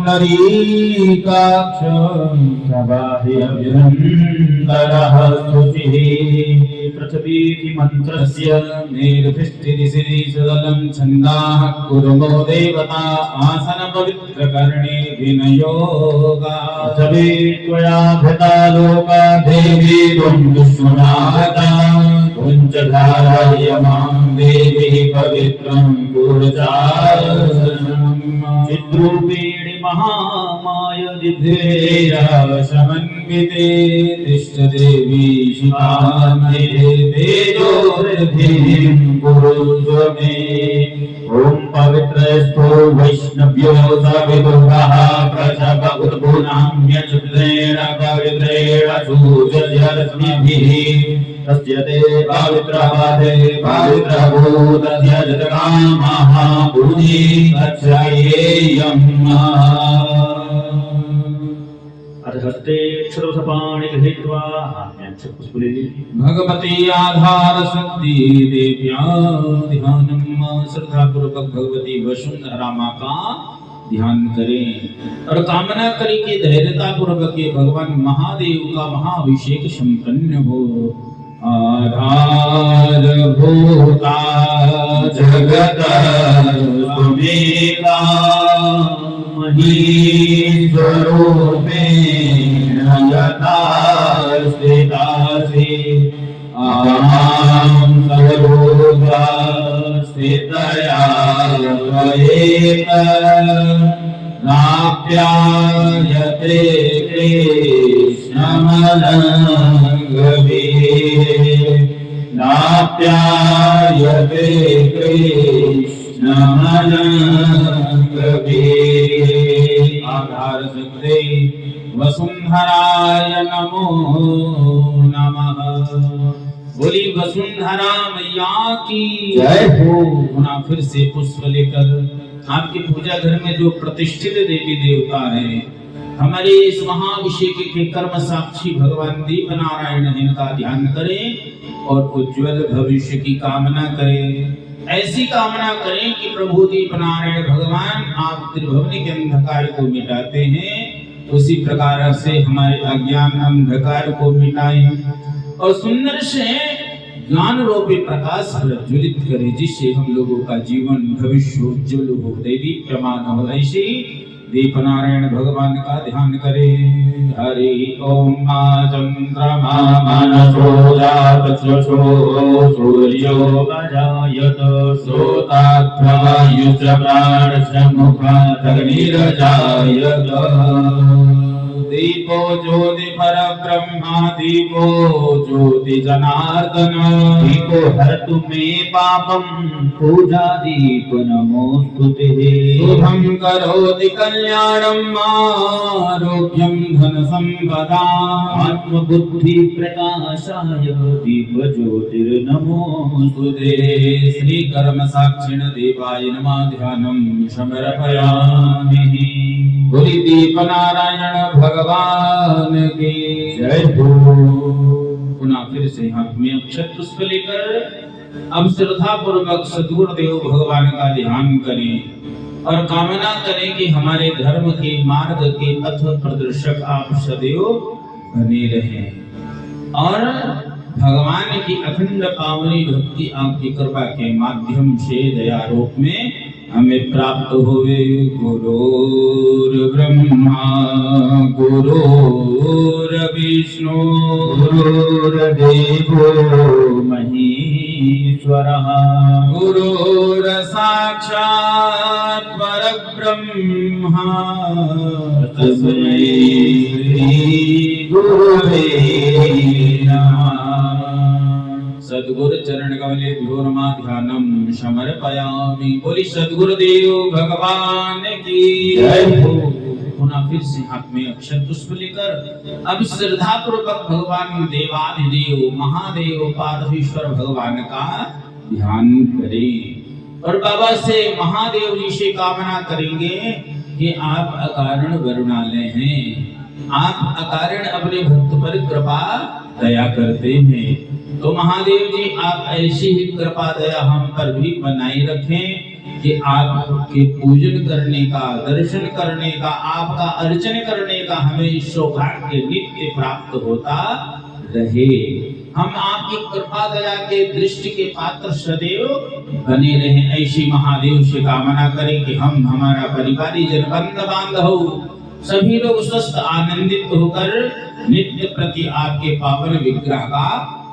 पुण्डरीकाक्ष प्रवाह्यभिरन्तरः शुचिः पृथ्वीति मन्त्रस्य मेरुतिष्ठितिशिरीषदलं छन्दाः कुरुमो देवता आसनपवित्रकर्णे विनयोगा पृथ्वी त्वया भृता लोका देवी त्वं विश्वनाथा कुञ्जधारयमां देवी पवित्रं गुरुचारणम् चिद्रूपीणि महामाय दिव्येया समन्विते तिष्ठ देवी शिवान्ते तेजोर्धिं कुरुष्व मे ॐ पवित्रस्थो वैष्णव्यो सविदुर्गः प्रजप उद्भुनाम्यच्युतेन पवित्रेण सूचयरश्मिभिः तस्य ते पवित्रपादे पवित्रभूतस्य जगन्नामः भूमि गच्छेयम् हस्ते क्षरवसपाणि गृहीत्वा भगवती आधार शक्ति देव्या ध्यानम् श्रद्धापूर्वक भगवती वसुंधरा माँ का ध्यान करें और कामना करें कि धैर्यता पूर्वक भगवान महादेव का महाअभिषेक संपन्न हो। आधारभूता जगत त्वमेका महीश्वरूपेण यथा स्थितासि अहं सर्वभूता स्थितया त्वयैव नाप्यायते कृष्णमनङ्गभिः नाप्यायते कृष्णमनङ्गभिः आधार शक्ति वसुंधराय नमो नमः। बोली वसुंधरा मैया की जय हो। पुनः फिर से पुष्प लेकर आपके पूजा घर में जो प्रतिष्ठित देवी देवता है हमारे इस महाअभिषेक के कर्म साक्षी भगवान दीप नारायण इनका ध्यान करें और उज्जवल भविष्य की कामना करें। ऐसी कामना करें कि प्रभु दीप नारायण भगवान आप त्रिभुवन के अंधकार को मिटाते हैं, उसी प्रकार से हमारे अज्ञान अंधकार को मिटाएं और सुंदर से ज्ञान रूपी प्रकाश प्रज्वलित करे, जिससे हम लोगों का जीवन भविष्य उज्जवल हो, देवी प्रमाण हो। ऐसे दीप नारायण भगवान का ध्यान करें। हरि ओम मा चंद्रमा मनसो जात चक्षुषो सूर्यो अजायत श्रोतात्वायुष प्राणश्च मुखादग्निरजायत दीपो ज्योति पर ब्रह्मा दीपो ज्योति जनार्दन दीपो हरतु मे पापम पूजा दीप नमोस्तुते शुभं करोति कल्याणम् आरोग्यं धन संपदा आत्मबुद्धि प्रकाशाय दीप ज्योतिर्नमोस्तुते श्री कर्म साक्षिण देवाय नमः ध्यानं समर्पयामि। बोली दीप नारायण भगवान की जय हो। पुनः फिर से हाथ में अक्षत पुष्प लेकर अब श्रद्धा पूर्वक सद्गुरुदेव भगवान का ध्यान करें और कामना करें कि हमारे धर्म के मार्ग के पथ प्रदर्शक आप सदैव बने रहें और भगवान की अखंड पावनी भक्ति आपकी कृपा के माध्यम से दया रूप में हमें प्राप्त होवे। गुरुर्ब्रह्मा गुरुर्विष्णु गुरुर्देवो महेश्वरः गुरुर्साक्षात् परब्रह्मा तस्मै गुरुवे नमः। सद्गुरु चरण कमले भ्योरमा ध्यानम समर्पयामि। बोली सद्गुरुदेव भगवान की जय हो। पुनः फिर से हाथ में अक्षत पुष्प लेकर अब श्रद्धा पूर्वक भगवान देवाधिदेव महादेव पार्थिवेश्वर भगवान का ध्यान करें और बाबा से महादेव जी से कामना करेंगे कि आप अकारण वरुणालय हैं, आप अकारण अपने भक्त पर कृपा दया करते हैं। तो महादेव जी आप ऐसी ही कृपा दया हम पर भी बनाए रखें कि आपके पूजन करने का, दर्शन करने का, आपका अर्चन करने का हमें सौभाग्य नित्य प्राप्त होता रहे। हम आपकी कृपा दया के दृष्टि के पात्र सदैव बने रहे, ऐसी महादेव से कामना करें कि हम, हमारा परिवारी जन, बंद बांधव सभी लोग स्वस्थ आनंदित होकर नित्य प्रति आपके पावन विग्रह का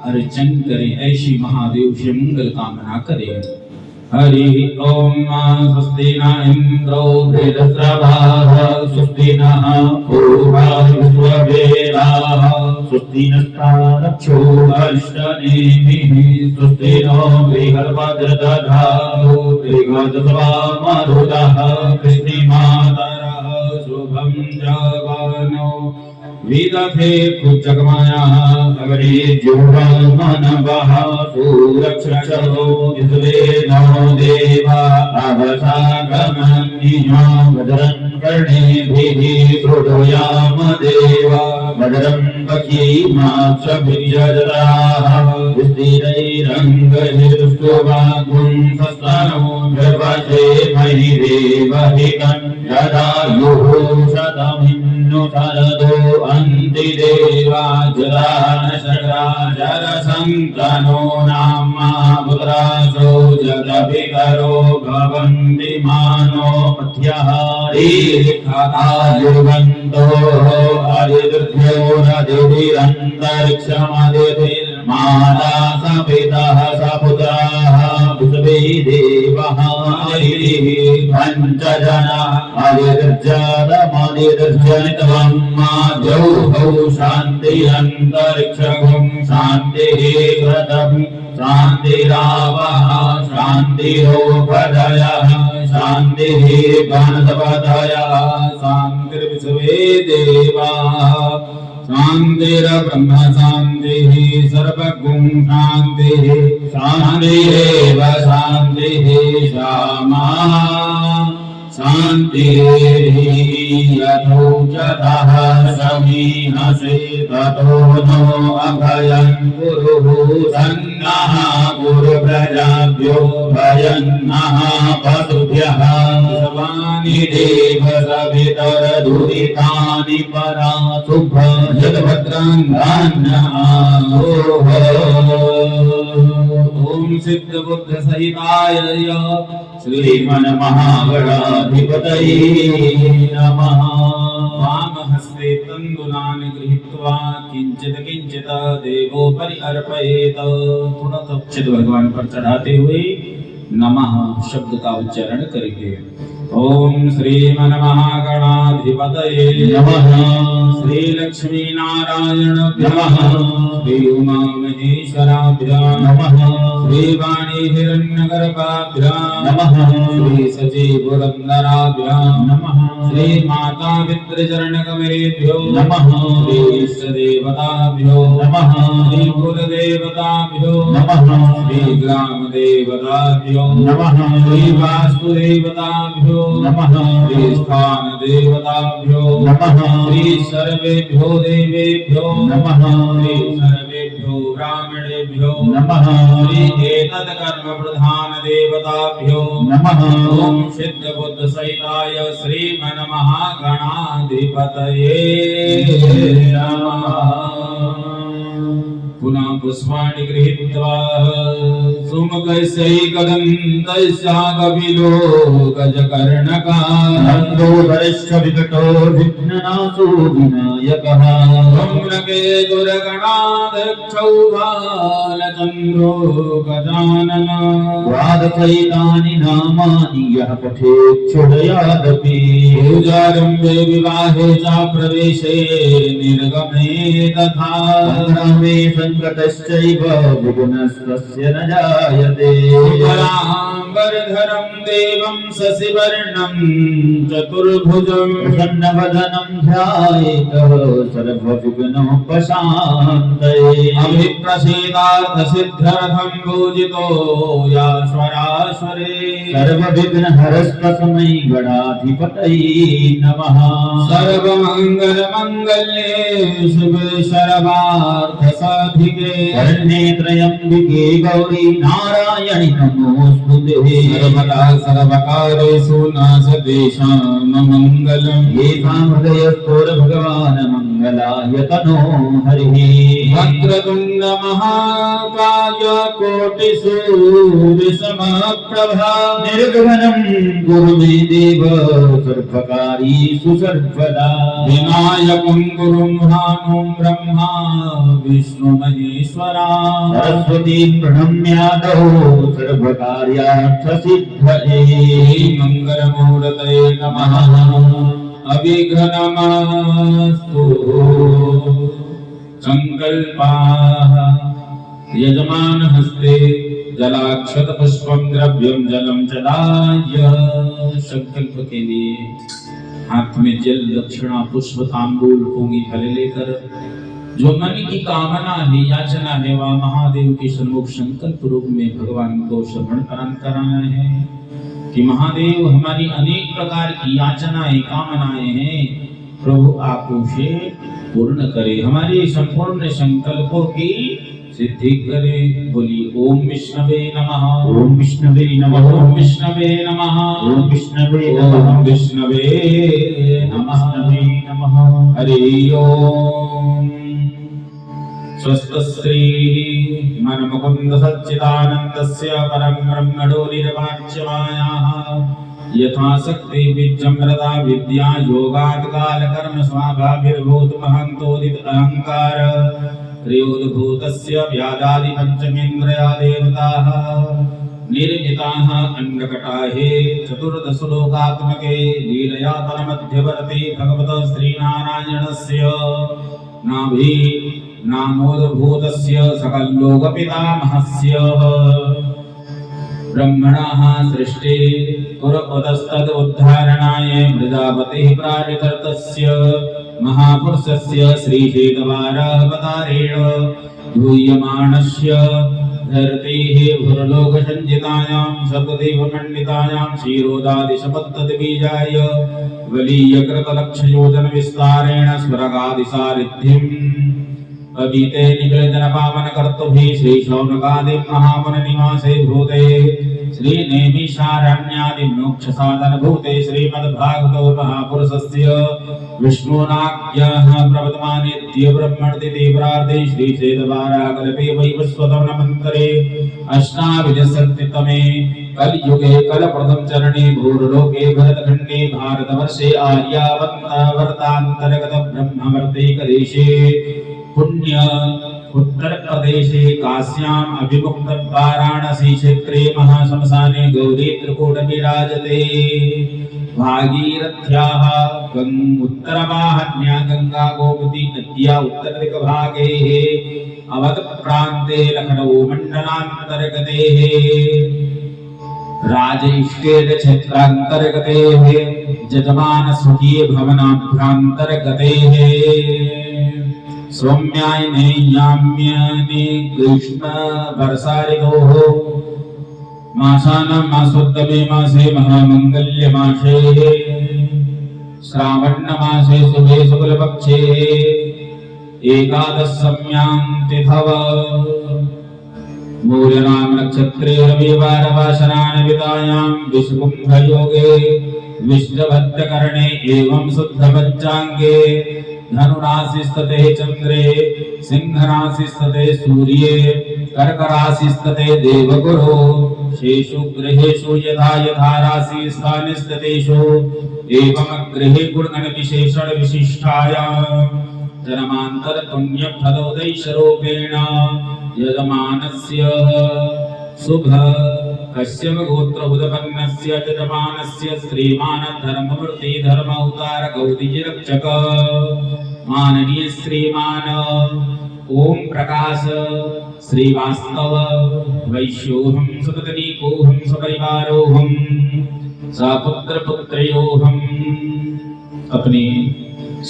अर्चन करें, ऐसी महादेव से मंगल कामना करें। हरि ओम। स्वस्ति न इंद्रो वृद्धश्रवाः स्वस्ति नः पूर्वा विश्ववेदाः स्वस्ति नस्तारक्षो अरिष्टनेमिः स्वस्ति नो बृहस्पतिर्दधातु बृहस्पतिर्मरुतः कृष्णमातरः शुभं जगनो विदधे कुचकमायाः अग्रे जुह्वमानवः सुरक्षसो विश्वेनो देवा अवसागमन्यः भद्रं कर्णेभिः शृणुयाम देवा भद्रं पश्येमाक्षभिर्यजत्राः स्थिरैरङ्गैस्तुवागुं सस्तनो गर्भक्षेमहि देवहितं यदायुः शतमिन्नु शरदो अन्ति देवा जरानशराजर सन्तनो नामा पुत्रासो जगभितरो भवन्ति मानो पथ्यः दीर्घकायुर्वन्तो हरिदृभ्यो रदिभिरन्तरिक्षमदिभिर्माता सपितः सपुत्राः पुष्पे देवः हरिः पञ्चजना हरिर्जनमदिर्जनितवं द्यौः शान्तिरन्तरिक्षगं शान्तिः कृतं शान्तिरावः शान्तिरोपदयः शान्तिः गणपतयः शान्तिर्विश्वे देवाः शान्तिर्ब्रह्म शान्तिः सर्वगुं शान्तिः शान्तिरेव शान्तिः श्यामा शान्तिः यथोचतः समीहसे ततो नो अभयं कुरु सन्नः कुरु प्रजाभ्यो भयन्नः पशुभ्यः सर्वाणि देव सवितरदुरितानि पराशुभ जगभद्रं धान्यः ओम सिद्ध बुद्ध सहिताय श्रीमन महागणाधिपतये नमः। वामहस्ते तंदुलानि गृहीत्वा किंचित किंचित देवोपरि अर्पयेत। थोड़ा तक्षित भगवान पर चढ़ाते हुए नमः शब्द का उच्चारण करेंगे। ओम श्रीमन महागणाधिपतये नमः। श्री लक्ष्मी नारायण नमः। श्री उमा महेश्वराभ्यां नमः। श्री वाणी हिरण्यगर्भाभ्यां नमः। श्री सचिव पुरंदराभ्यां नमः। श्री माता पितृचरणकमलेभ्यो नमः। श्री इष्ट देवताभ्यो नमः। श्री कुलदेवताभ्यो नमः। श्री ग्राम देवताभ्यो नमः। श्री वास्तु देवताभ्यो नमः। श्री स्थान देवताभ्यो नमः। श्री सर्वेभ्यो देवेभ्यो नमः। श्री सर्वेभ्यो ब्राह्मणेभ्यो नमः। श्री एतत् कर्म प्रधान देवताभ्यो नमः। ओम सिद्ध बुद्ध सहिताय श्रीमन महागणाधिपतये नमः। पुनः पुष्पाणि गृहीत्वा सुमुखैकदन्तैश्चाकपिलो गजकर्णकान्दोदरश्च विकटो विघ्ननाशो विनायकः धूम्रकेतुर्गणाध्यक्षौ बालचन्द्रो गजानन द्वादशैतानि नामानि यः पठेच्छुडयादपि पूजारम्भे विवाहे च प्रवेशे निर्गमे तथा संगतश्चैव विघ्नस्तस्य न जायते। शुक्लाम्बरधरं देवं शशिवर्णं चतुर्भुजं प्रसन्नवदनं ध्यायेत सर्वविघ्नोपशान्तये। अभिप्रसीदार्थसिद्ध्यर्थं पूजितो याश्वराश्वरे सर्वविघ्नहरस्तस्मै गणाधिपतये नमः। सर्वमङ्गलमङ्गल्ये शिवे सर्वार्थ साधिके शरण्ये त्र्यम्बिके गौरी नारायणि नमोस्तुते सर्वदा सर्वकारेषु नासतेषां मङ्गलम् येषां हृदयस्थोर भगवान् मङ्गलाय तनो हरिः वक्रतुण्ड महाकाय कोटिसूर्यसमप्रभा निर्विघ्नं कुरु मे देव सर्वकारीषु सर्वदा विनायकं गुरुं भानुं ब्रह्मा विष्णु महेश्वरा सरस्वती प्रणम्यादौ सर्वकार्यार्थसिद्धये मंगलमूर्तये नमः अभिघ्नमस्तु संकल्पाः यजमान हस्ते जलाक्षत पुष्पम द्रव्यम जलम चदाय संकल्प के लिए हाथ में जल दक्षिणा पुष्प तांबूल पूंगी फल लेकर जो मन की कामना है याचना है वह महादेव के सन्मुख संकल्प रूप में भगवान को श्रवण कराना है कि महादेव हमारी अनेक प्रकार की याचनाएं कामनाएं हैं प्रभु आप उसे पूर्ण करे हमारे संपूर्ण संकल्पों की सिद्धि करे बोली ओम विष्णवे नमः ओम विष्णवे नमः ओम विष्णवे नमः ओम विष्णवे ओम नमः विष्णवे नमः नमः हरि ओम स्वस्त श्री मनमुकुंद सच्चिदानंदस्य परम ब्रह्मणो निर्वाच्यमायाः यथाशक्ति विजृंभता विद्या योगात् काल कर्म स्वाभाविर्भूत महन्तोदित अहंकार त्रियोदभूतस्य व्यादादि पंचमेन्द्रिया देवताः निर्मिताः अन्नकटाहे चतुर्दश लोकात्मके लीलया तन्मध्यवर्ती भगवतः श्रीनारायणस्य नाभि नामोद्भूतस्य सकललोकपितामहस्य ब्रह्मणः सृष्टि पुरपदस्तद उद्धारणाय प्रजापतिः प्रावितर्तस्य महापुरुषस्य श्रीशेतवारावतारेण भूयमानस्य धरतेः भुरलोकसञ्जितायां सप्तदेवमण्डितायां क्षीरोदादिशपद्धतिबीजाय वलीयकृतलक्षयोजनविस्तारेण स्वर्गादिसारिथिम् अभिते निवेदन कर्तुभिः श्रीशौनकादि महामुनिनिवासे भूते श्रीनेमिषारण्यादि मोक्षसाधन भूते श्रीमद्भागवतो महापुरुषस्य विष्णुनाज्ञः प्रवर्तमानेत्य ब्रह्मणदिति प्रार्थे श्रीशेतवाराकल्पे वैवस्वतमन्वन्तरे अष्टाविंशतितमे कलियुगे कलप्रथम चरणे भूर्लोके भरतखण्डे भारतवर्षे आर्यावर्तान्तर्गत ब्रह्मवर्तैकदेशे पुण्य उत्तर प्रदेशे काश्याम् अभिमुक्त वाराणसी क्षेत्रे महाश्मशाने गौरी त्रिकूट विराजते भागीरथ्याः उत्तरवाहन्या गंगा गोमती नद्या उत्तरदिक्भागे अवध प्रान्ते लखनऊ मण्डलान्तर्गते राजैष्टेय क्षेत्रान्तर्गते जजमान स्वकीय भवनाभ्यन्तर्गते सौम्यायने याम्यानि कृष्ण वर्षारितोः मासानां मासोत्तमे मासे महामंगल्य मासे श्रावण मासे शुभे शुक्लपक्षे एकादश सम्यां तिथव मूलनाम नक्षत्रे रविवारवासराणवितायां विषुकुंभयोगे विष्णुभद्रकर्णे एवं शुद्धपञ्चाङ्गे धनुराशिस्तते चंद्रे सिंहराशिस्तते सूर्ये कर्कराशिस्तते देवगुरो शेषु गृहेषु यथा यथा राशि स्थानिस्ततेषु एवं गृहे गुणगण विशेषण विशिष्टायां जन्मांतर पुण्य फलोदैशरूपेण यजमानस्य शुभ कश्यप गोत्र उदपन्नस्य यजमानस्य श्रीमान धर्ममूर्ति धर्म अवतार गौरीज रक्षक माननीय श्रीमान ओम प्रकाश श्रीवास्तव वैश्योहम सुपत्नीकोहम सपरिवारोहम सपुत्र पुत्रयोहम अपने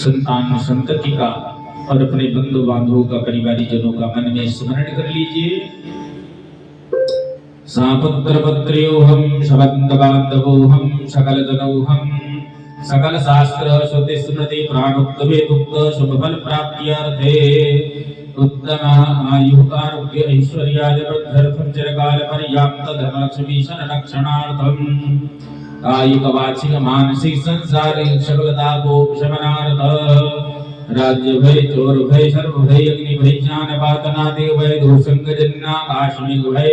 संतान संतति का और अपने बंधु बांधवों का परिवारी जनों का मन में स्मरण कर लीजिए। सापुत्र पुत्र्योहम सबंध बांधवोहम सकल जनोहम सकल शास्त्र श्रुति स्मृति प्राणोक्त वेदोक्त शुभ फल प्राप्त्यर्थे उत्तम आयु आरोग्य ऐश्वर्याय वृद्धर्थं चिरकाल पर्याप्त धर्मलक्ष्मी संरक्षणार्थं कायिक वाचिक मानसिक संसारिक सकल तापोपशमनार्थ राज्य भय चोर भय सर्व भय अग्नि भय ज्ञान पातनादि भय दूषंग जन्ना काश्मीर भय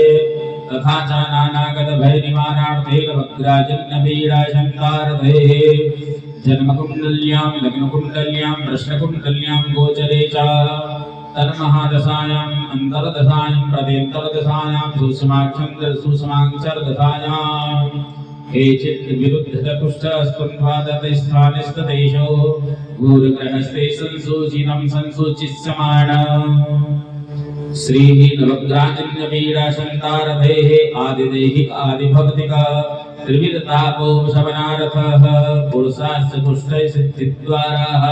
तथा च नानागत भय निवारणार्थे वक्राजन्य पीडा शंकार्थे जन्म कुंडल्यां लग्न कुंडल्यां प्रश्न कुंडल्यां गोचरे च तन्महादशायां अंतरदशायां प्रदेन्तरदशायां सूक्ष्माक्षर सूक्ष्माक्षर दशायां केचित् विरुद्ध चतुष्ट स्पन्धादते स्थानिस्तदेशो गुरुग्रहस्ते संसूचितं संसूचिस्यमाण श्री नवग्राजन्य पीडा शंकारधेः आदिदेहि आदिभक्तिका त्रिविधतापोपशमनार्थः पुरुषाश्च तुष्टै सिद्धिद्वाराः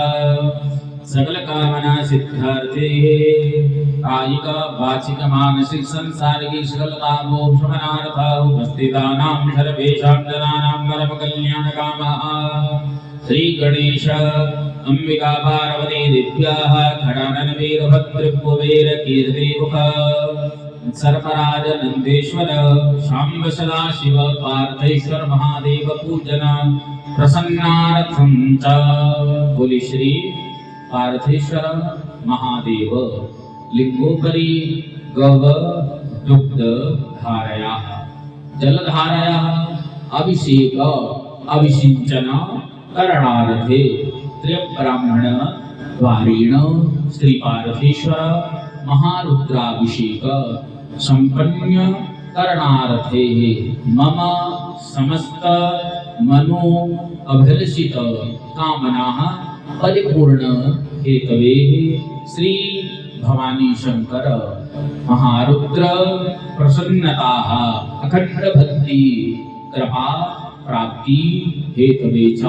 सकल कामना सिद्धार्थे कायिक वाचिक मानसिक सांसारिक सकल कामोपशमनार्थ उपस्थितानां सर्वेषां जनानां परम कल्याण कामः श्री गणेश अंबिका पार्वती दिव्याः खडानन वीरभद्र कुबेर कीर्तिमुख सर्पराज नंदेश्वर शांब सदाशिव पार्थेश्वर महादेव पूजन प्रसन्नार्थं च बोली श्री पार्थेश्वर महादेव लिंगोपरि गव दुग्ध धारया जलधारया अभिषेक अभिषिंचन करणार्थे त्र्यब्राह्मण द्वारेण श्री पार्थेश्वर महारुद्राभिषेक संपन्न करणार्थे मम समस्त मनो अभिलषित कामनाः परिपूर्ण हेतवे श्री भवानी शंकर महारुद्र प्रसन्नताः अखंड भक्ति कृपा प्राप्ति हेतवे च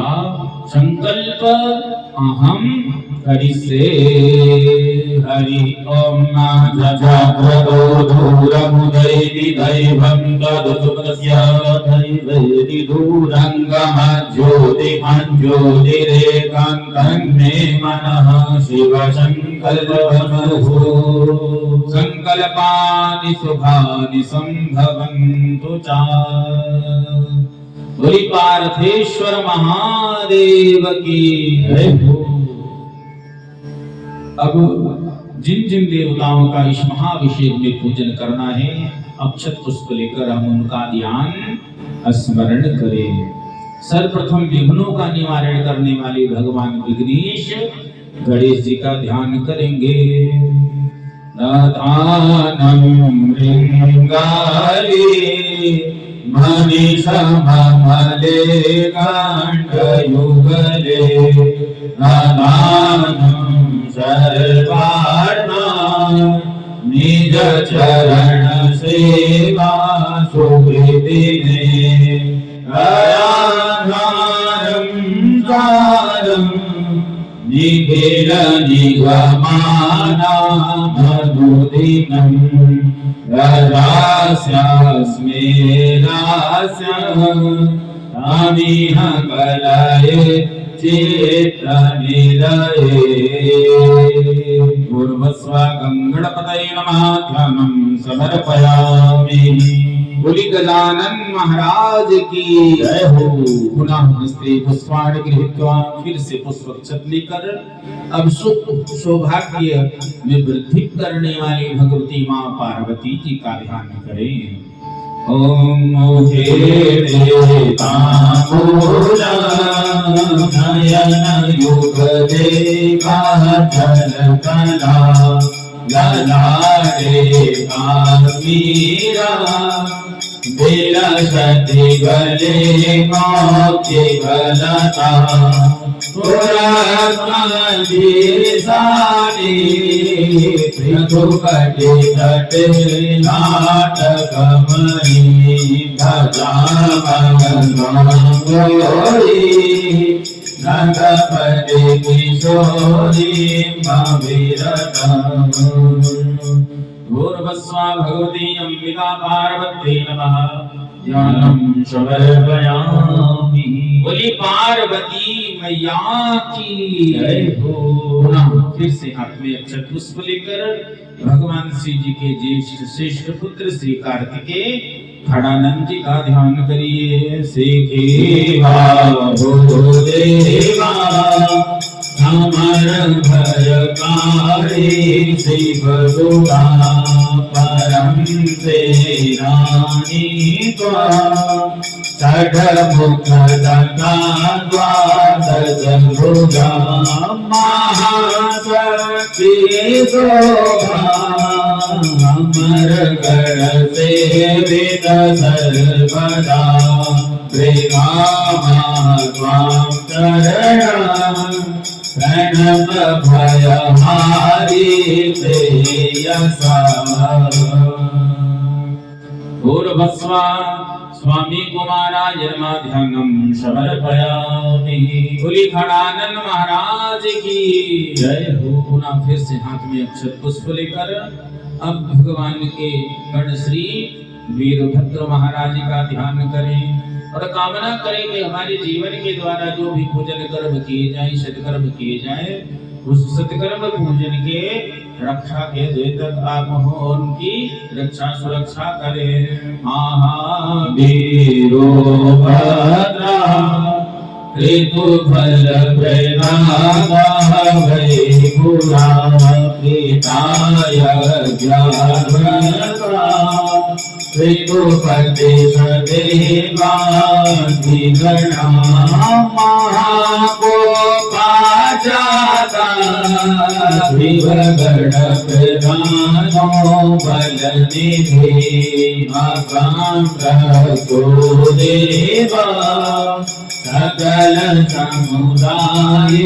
संकल्प अहम करिष्ये हरि ओम जाग्रतो दूरमुदैति दैवं तदुपस्य दैवेति दूरंगमज्योतिमज्योतिरेकान्तं मे मनः शिव संकल्पमस्तु संकल्पानि शुभानि संभवन्तु च बोली पार्थेश्वर महादेव की जय हो। अब जिन जिन देवताओं का इस महाभिषेक में पूजन करना है अक्षत पुष्प लेकर हम उनका ध्यान स्मरण करें। सर्वप्रथम विघ्नों का निवारण करने वाले भगवान विघ्नेश गणेश जी का ध्यान करेंगे। दानम रिंगाली मनीषमले काण्डयुगले दानम सर्वाणां निज चरण सेवा सुकृतिने अयाधारं सारं निखिल निगमानामनुदिनं रजास्यास्मेरास्यामिह कलये चित्तनिलये पूर्वस्वागं गणपतये नमः ध्यानं समर्पयामि। बोली गजानन महाराज की जय हो। पुनः हस्ते पुष्पाणि गृहीत्वा फिर से पुष्पक्षत लेकर अब सुख सौभाग्य में वृद्धि करने वाली भगवती माँ पार्वती जी का ध्यान करें। ओम मोहे देवतामूला नयन युग देवा जल कला ललाटे कामीरा विलसति गले मौक्ति गलता पुराणाधीशानि पृथुकटि तटे नाटकमणि भजामगोरी नगपति किशोरी भविरतम् भूर्भस्वा भगवती अंबिका पार्वती नमः। ध्यानम समर्पयामि। बोली पार्वती मैया की जय हो। पुनः फिर से हाथ में अक्षत पुष्प लेकर भगवान श्री जी के ज्येष्ठ श्रेष्ठ पुत्र श्री कार्तिकेय खड़ानंद जी का ध्यान करिए। देवा भूदेवा अमर भय कारे शिव दुरा परम से रानी त्वा षड मुख दंता द्वादश भुजा महाशक्ति शोभा अमर गण सेवित सर्वदा त्वां चरण प्रणव भयहारी प्रेयसा। भूर्भस्वा स्वामी कुमाराय नमः ध्यानम समर्पयामि। बोली खड़ानंद महाराज की जय हो। पुनः फिर से हाथ में अक्षत पुष्प लेकर अब भगवान के गण श्री वीरभद्र महाराज का ध्यान करें और कामना करें कि हमारे जीवन के द्वारा जो भी पूजन कर्म किए जाए, सत्कर्म किए जाए, उस सत्कर्म पूजन के रक्षा के द्वे तक आप हो उनकी रक्षा सुरक्षा करें। महावीरो भद्रा ऋतुफल प्रदाता वै पुरा पिताय ज्ञानवता ऋतुपति सदेवाधिगणा महाकोपाजाता शिवगण प्रधानो बलनिधि आकांक्षो देवा सकल समुदाय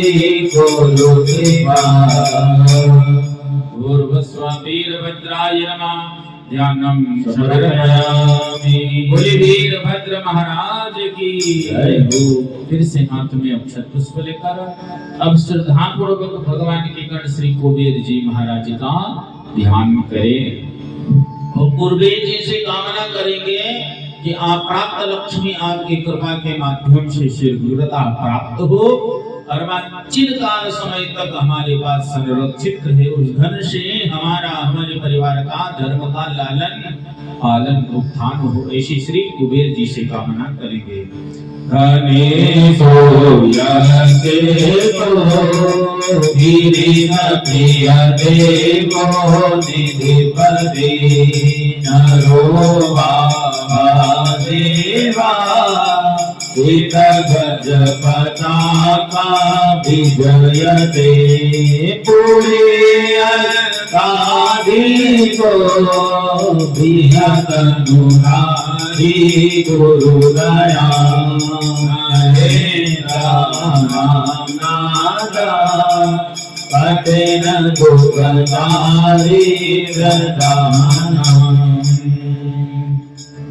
गुरु कृपा। भूर्भस्वा वीरभद्राय नमः ध्यानम समर्पयामि। बोली वीरभद्र महाराज की जय हो। फिर से हाथ में अक्षत पुष्प लेकर अब श्रद्धा पूर्वक भगवान के गण श्री कुबेर जी महाराज का ध्यान करें और कुबेर जी से कामना करेंगे कि आप प्राप्त लक्ष्मी आपकी कृपा के माध्यम से शीघ्रता प्राप्त हो और चिरकाल समय तक हमारे पास संरक्षित रहे। उस धन से हमारे परिवार का धर्म का लालन पालन उत्थान हो, ऐसी श्री कुबेर जी से कामना करेंगे। गणेशो यस्य प्रिय देवो निधिपति नरो वा देवा गज पताका विजयते पुरीयकाधिको बृहदनुधारी गुरुदया नादा पतेन दुःखदारी व्रतानां।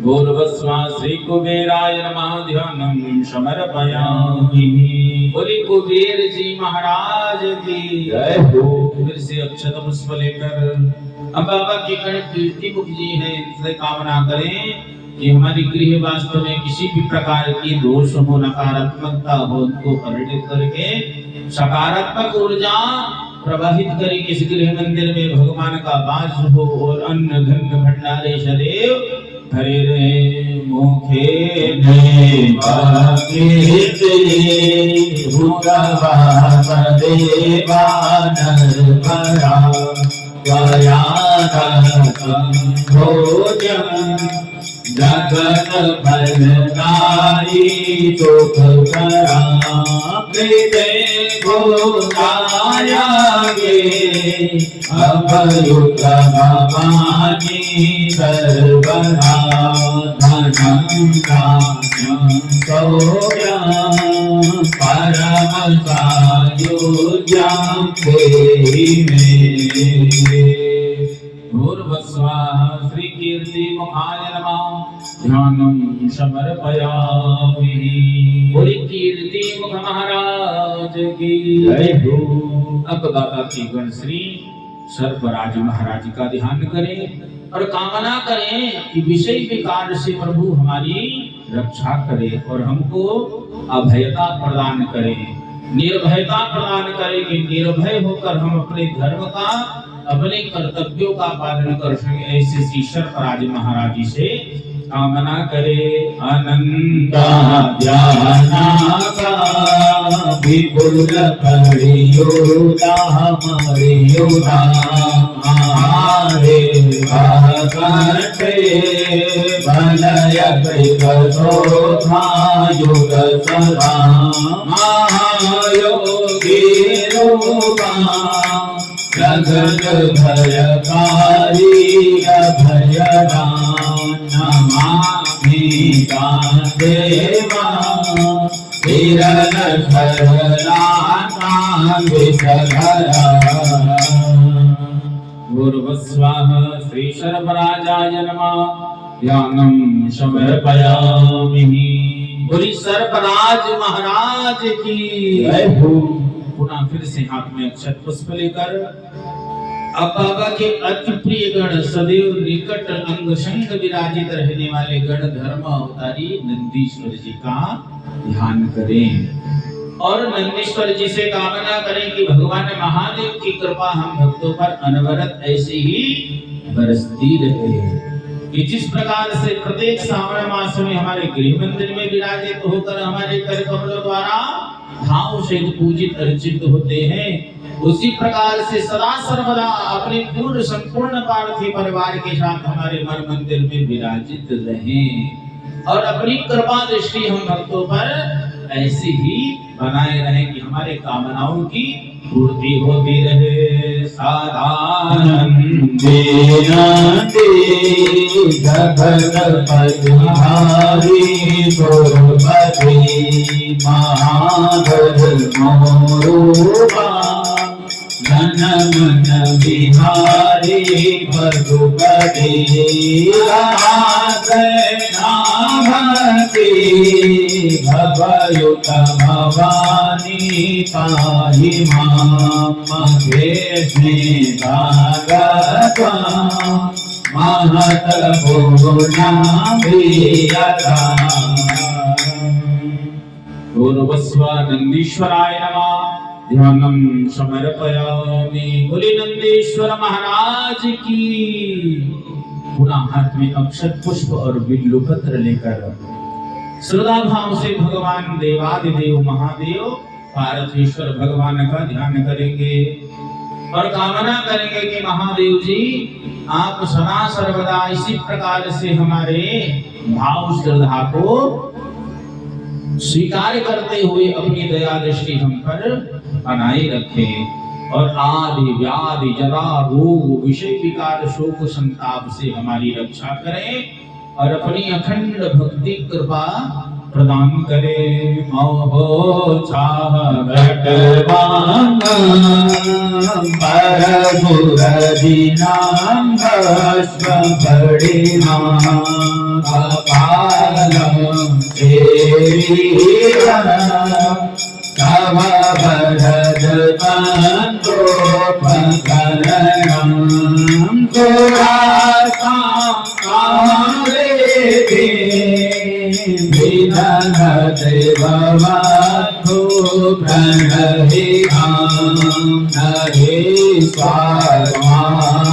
भूर्भस्वा श्री कुबेराय नमः ध्यानम समर्पयामि। बोली कुबेर जी महाराज की जय हो। फिर से अक्षत पुष्प लेकर अब बाबा के गण कीर्ति मुख जी हैं, इनसे कामना करें कि हमारी गृह वास्तव में किसी भी प्रकार की दोष हो, नकारात्मकता हो, उनको परिणित करके सकारात्मक ऊर्जा प्रवाहित करे। किस गृह मंदिर में भगवान का वास हो और अन्न धन भंडारे सदैव हरे रे मुखे ने कीर्ति भूतवा देवानर परा गयाधं भोजन जगत फलकारी सुखकरा प्रीते भूताया गे अभयुत भवानी सर्वदा धनं धान्यं सौर्यं परम सायुज्यं देहि मे। भूर्भस्वा श्री कीर्ति मुखाय नमः ध्यानम समर्पयामि। बोली कीर्ति मुख महाराज की जय हो। अब बाबा की गण श्री सर्पराज महाराज का ध्यान करें और कामना करें कि विषय विकार से प्रभु हमारी रक्षा करे और हमको अभयता प्रदान करे, निर्भयता प्रदान करे कि निर्भय होकर हम अपने धर्म का, अपने कर्तव्यों का पालन कर सके। ऐसे श्री सर्पराज महाराज जी से कामना करे। अनंत ज्ञानाका विपुल परियोदा मरियोदा हमारे भगते भलय कृतोधा युग सदा महायोगी रूपा जगत भयकारी अभयदान नमामि देवा हिरण शरणां विषधरा। भूर्भुवस्वाः श्री सर्पराजाय नमः। ध्यानं समर्पयामि। बोली सर्पराज महाराज की जय हो। पुनः फिर से हाथ में अक्षत पुष्प लेकर अब बाबा के अति प्रिय गण सदैव निकट अंग संग विराजित रहने वाले गण धर्म अवतारी नंदीश्वर जी का ध्यान करें और नंदीश्वर जी से कामना करें कि भगवान महादेव की कृपा हम भक्तों पर अनवरत ऐसे ही बरसती रहे कि जिस प्रकार से प्रत्येक श्रावण मास में हमारे गृह मंदिर में विराजित होकर हमारे कर कमलों द्वारा भाव से पूजित अर्चित होते हैं, उसी प्रकार से सदा सर्वदा अपने पूर्ण संपूर्ण पार्थिव परिवार के साथ हमारे मन मंदिर में विराजित रहें और अपनी कृपा दृष्टि हम भक्तों पर ऐसी ही बनाए रहे कि हमारे कामनाओं की पूर्ति होती रहे। साधानंदे जगत परिहारी सुरपति महाधर मोरूपा मन मन बिहारी भगवती नामती भवयुत भवानी पाहि मां भेषे भागवता महत पूर्णाभियता। पूर्वस्व नंदीश्वराय नमः। ध्यानं समर्पयामि। बोले नंदीश्वर महाराज की। पुनः हाथ में अक्षत पुष्प और बिल्लु पत्र लेकर श्रद्धा भाव से भगवान देवादिदेव महादेव पार्थिवेश्वर भगवान का ध्यान करेंगे और कामना करेंगे कि महादेव जी आप सदा सर्वदा इसी प्रकार से हमारे भाव श्रद्धा को स्वीकार करते हुए अपनी दया दृष्टि हम पर बनाए रखें और आदि व्याधि जरा रोग विषय विकार शोक संताप से हमारी रक्षा करें और अपनी अखंड भक्ति कृपा प्रदान करें। मोहो चाह घटवांग परमुरदीनां भस्म परिणाम कपालं देवीरं तव भरद बन्धोपकरणं सुरासां कालेति विदधते भवतु प्रणहितां नरे स्वाराम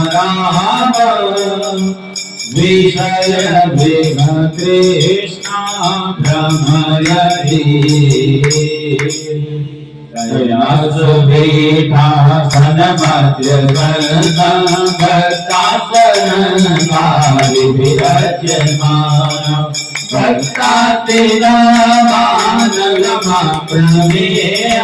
विषय विघ कृष्णा भ्रमयति कैलासपीठासन मध्य भक्तासनकारि विरच्यमान भक्तातिरमानलमा प्रमेय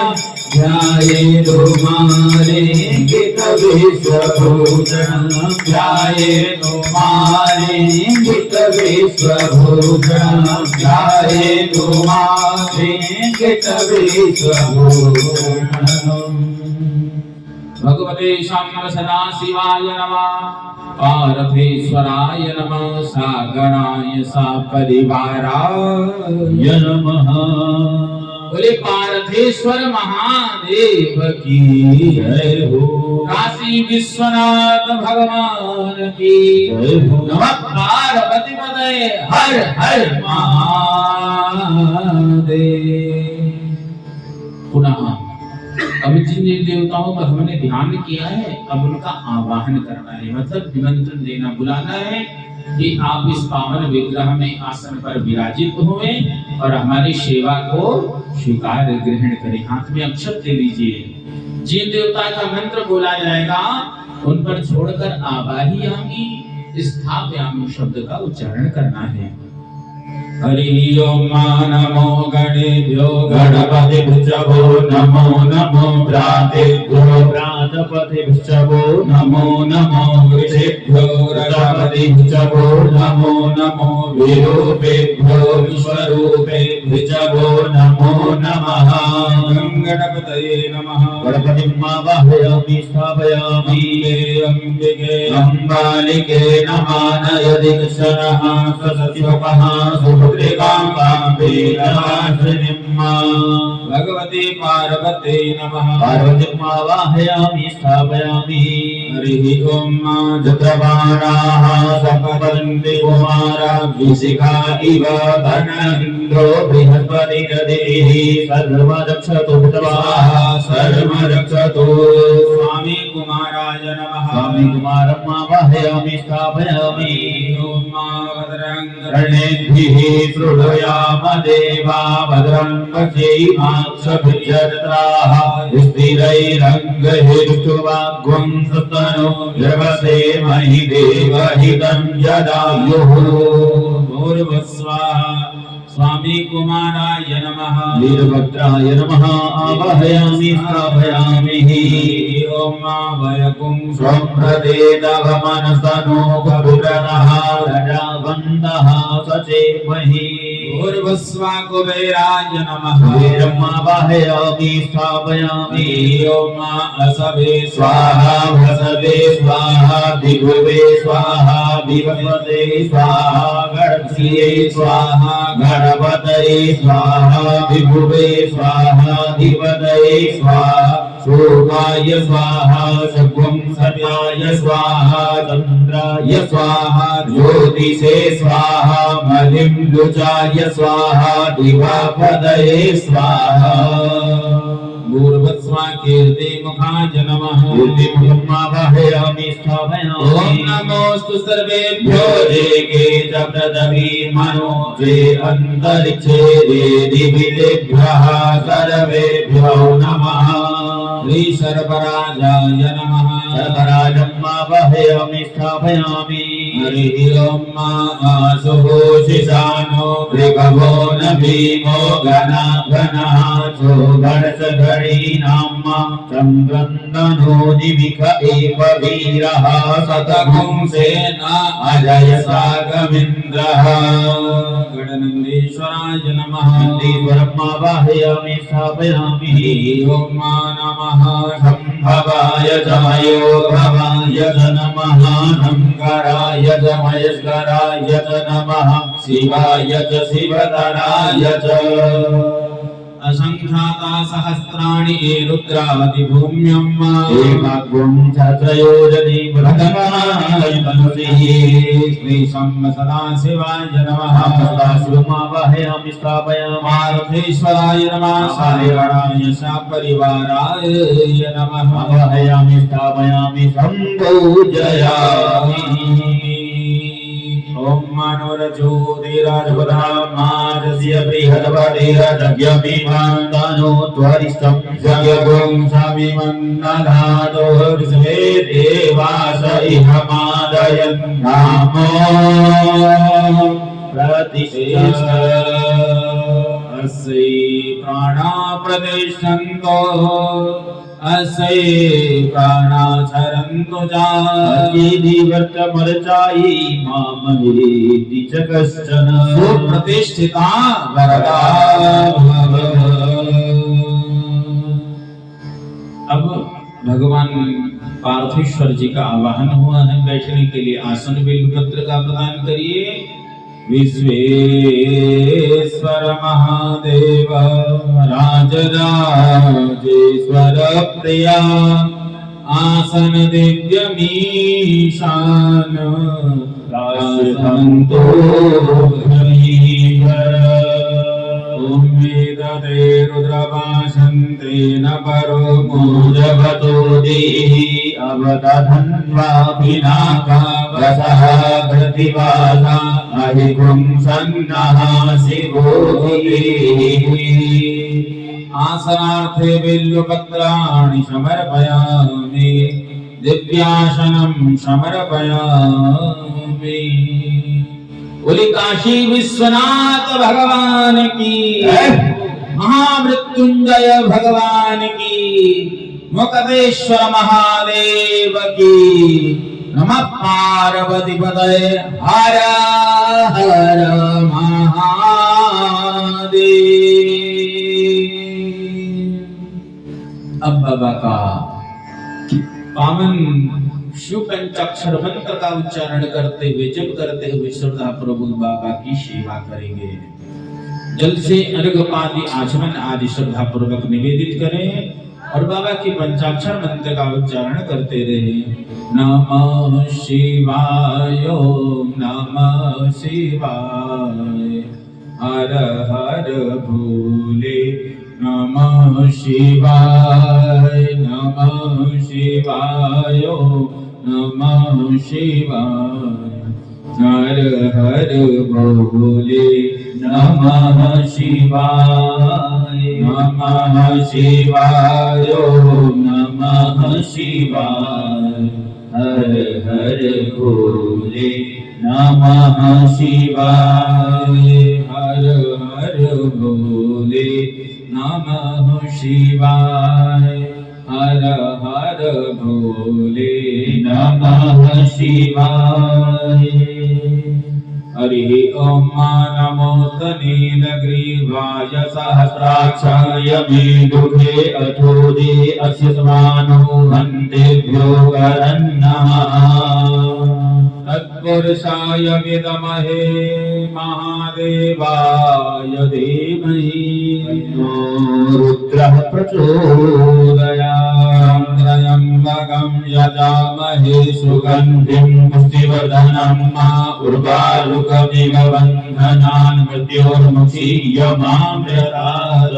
ध्यायेतो मारे गीत विश्वभूषण ध्यायेतो मारे गीत विश्वभूषण ध्यायेतो मारे गीत विश्वभूषण। भगवते शाम्ब सदा शिवाय नमः। पार्थेश्वराय नमः। सागराय सा परिवाराय नमः। बोले पार्थेश्वर महादेव की जय हो। काशी विश्वनाथ भगवान की जय हो। नमः पार्वती पतये हर हर महादेव। पुनः अब जिन जिन देवताओं का हमने ध्यान किया है, अब उनका आवाहन करना है, मतलब निमंत्रण देना, बुलाना है कि आप इस पावन विग्रह में आसन पर विराजित हुए और हमारी सेवा को स्वीकार ग्रहण करें। हाथ में अक्षत ले लीजिए। जिन देवता का मंत्र बोला जाएगा उन पर छोड़कर आवाहियामि स्थापयामि शब्द का उच्चारण करना है। हरि ओम नमो गणेभ्यो गणपतिभ्यो नमो नमो भ्रातेभ्यो भ्रातपतिभ्यो नमो नमो ऋषिभ्यो ऋषपतिभ्यो नमो नमो विरूपेभ्यो विश्वरूपेभ्यो नमो नमः। गणपतये नमः। गणपतिम् आवाहयामि स्थापयामि। अम्बिके अम्बालिके नमः यदिक्षरः सत्योपः भगवते पार्वते नमः। पार्वतीम् आवाहयामि स्थापयामि। हरिः ओम जत्रवाराः सपवन्ति कुमाराभिषिखा इव धनेन्द्रो बृहस्पतिर्देः सर्वरक्षतु स्वाहा सर्वरक्षतु। स्वामी कुमाराय नमः। स्वामी कुमारम् आवाहयामि स्थापयामि। ओम भद्रं कर्णेभिः शृणुयाम देवा भद्रं पश्येमाक्षभिर्यजत्राः स्थिरैरङ्गैस्तुवाग्वं सतनो जगते महि देवहितं यदायुः। भूर्भुवस्वाहा। स्वामी कुमाराय नमः। वीरभद्राय नमः आवाहयामि स्थापयामि। ओम वयकुं स्वं प्रदेदवमनसनो कविरनः रजावन्दः सचेमहि। भूर्भुवस्वा कुबेराय नमः। वीरम् आवाहयामि स्थापयामि। ओम असवे स्वाहा भसवे स्वाहा दिभुवे स्वाहा विभवते स्वाहा गणपतये स्वाहा गणपतये स्वाहा विभुवे स्वाहा दिवदये स्वाहा शोभाय स्वाहा शक्वं सत्याय स्वाहा चन्द्राय स्वाहा ज्योतिषे स्वाहा मलिं लुचाय स्वाहा दिवापदये स्वाहा। भूर्भुवस्वा कीर्ति मुखाय नमः। कीर्तिमुखम् आवाहयामि स्थापयामि। ओम नमोस्तु सर्वेभ्यो जे के च पृथिवी मनो जे अन्तरिक्षे ये दिवितेभ्यः सर्वेभ्यो नमः। श्री सर्वराजाय नमः। सर्वराजम् आवाहयामि स्थापयामि। हरिः ओम आशुभूषिषानो ऋगवो न भीमो गणाघनः चोभरसघरीनाम् चन्द्रन्दनो निमिष एव वीरः शतघुंसेन अजय सागमिन्द्रः। गणनन्दीश्वराय नमः। नन्दीश्वरम् आवाहयामि स्थापयामि। ओम नमः सम्भवाय च मयो भवाय च नमः। शङ्कराय च महेश्वराय च नमः। शिवाय च शिवतराय च। असंख्याता सहस्राणि ये रुद्रादिभूम्यम् एकाग्रं छत्रयोजति भगवान् तनुषिः। श्री शम्भ सदाशिवाय नमः। सदाशिवम् आवाहयामि स्थापयामि। पार्थेश्वराय नमः। सायणाय सपरिवाराय नमः। आवाहयामि स्थापयामि सम्पूजयामि। ओम मनोरजोतिराजपदामाजस्य बृहद्पतिरजज्ञमिमान्दानो त्वरिष्ठं जगगुं समिमन्नधातो ऋषभे देवास इह मादयन् नामो प्रतिष्ठित। अस्यै प्राणा प्रतिष्ठन्तो अस्यै प्राणा छरन्तो जातिवर्तमर्चायि मामहेति च कश्चन। सुप्रतिष्ठिता वरदा भव। अब भगवान पार्थेश्वर जी का आवाहन हुआ है। बैठने के लिए आसन बेलपत्र का प्रदान करिए। विश्वेश्वर महादेव राजराजेश्वर प्रिया आसन दिव्यमीशान राजसंतो धनीधर ओम वेदते रुद्रभाषन्ते न परो मोजगतो देहि अवदधन्वा पिनाका वसः प्रतिभासा अहिगुं सन्नः शिवो आसनार्थे बिल्वपत्राणि समर्पयामि दिव्यासनं समर्पयामि। बोली काशी विश्वनाथ भगवान की, महामृत्युंजय भगवान की, मुकटेश्वर महादेव की। नमः पार्वती पतये हर हर महादेव। अब बाबा का पावन शिव पंचाक्षर मंत्र का उच्चारण करते हुए जप करते हुए श्रद्धा प्रभु बाबा की सेवा करेंगे। जल से अर्घपादी आचमन आदि श्रद्धा पूर्वक निवेदित करें और बाबा की पंचाक्षर मंत्र का उच्चारण करते रहे। नमः शिवाय ओम नमः शिवाय हर हर भोले नमः शिवाय नमः शिवाय नमः शिवाय हर हर भोले नमः शिवाय नमः शिवाय नमः शिवाय हर हर भोले नमः शिवाय हर हर भोले नमः शिवाय हर हर भोले नमः शिवाय। हरि ओम नमोऽस्तु नीलग्रीवाय सहस्राक्षाय मे दुःखे अथोदे अस्य समानो हन्तेभ्यो करन्नः तत्पुरुषाय विद्महे महादेवाय धीमहि रुद्रः प्रचोदयात्। त्र्यम्बकं यजामहे सुगन्धिं पुष्टिवर्धनं उर्वारुकमिव बन्धनान् मृत्योर्मुक्षीयमामृतात्।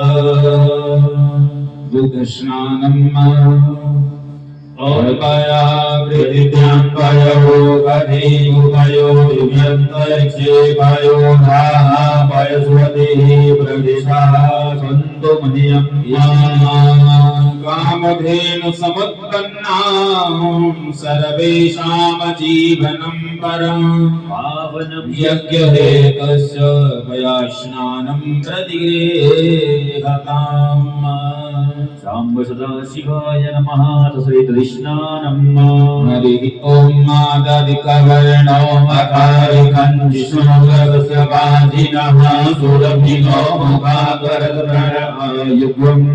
दुःखस्नानं और्पया वृद्धिं पयो गधीमुपयो दिव्यन्तरिक्षे पयो पयस्वतिः प्रदिशः सन्तु मह्यं कामधेनु समुत्पन्नां सर्वेषां जीवनं परं पावनं यज्ञहेतस्य मया स्नानं प्रतिगृह्यताम्। साम्ब सदा शिवाय नमः तस्मै हरि ओम मादादिकवर्णो मकारिकं विष्णुर्गस्य वाजिनः सुरभिनो मुखाकरयुग्मं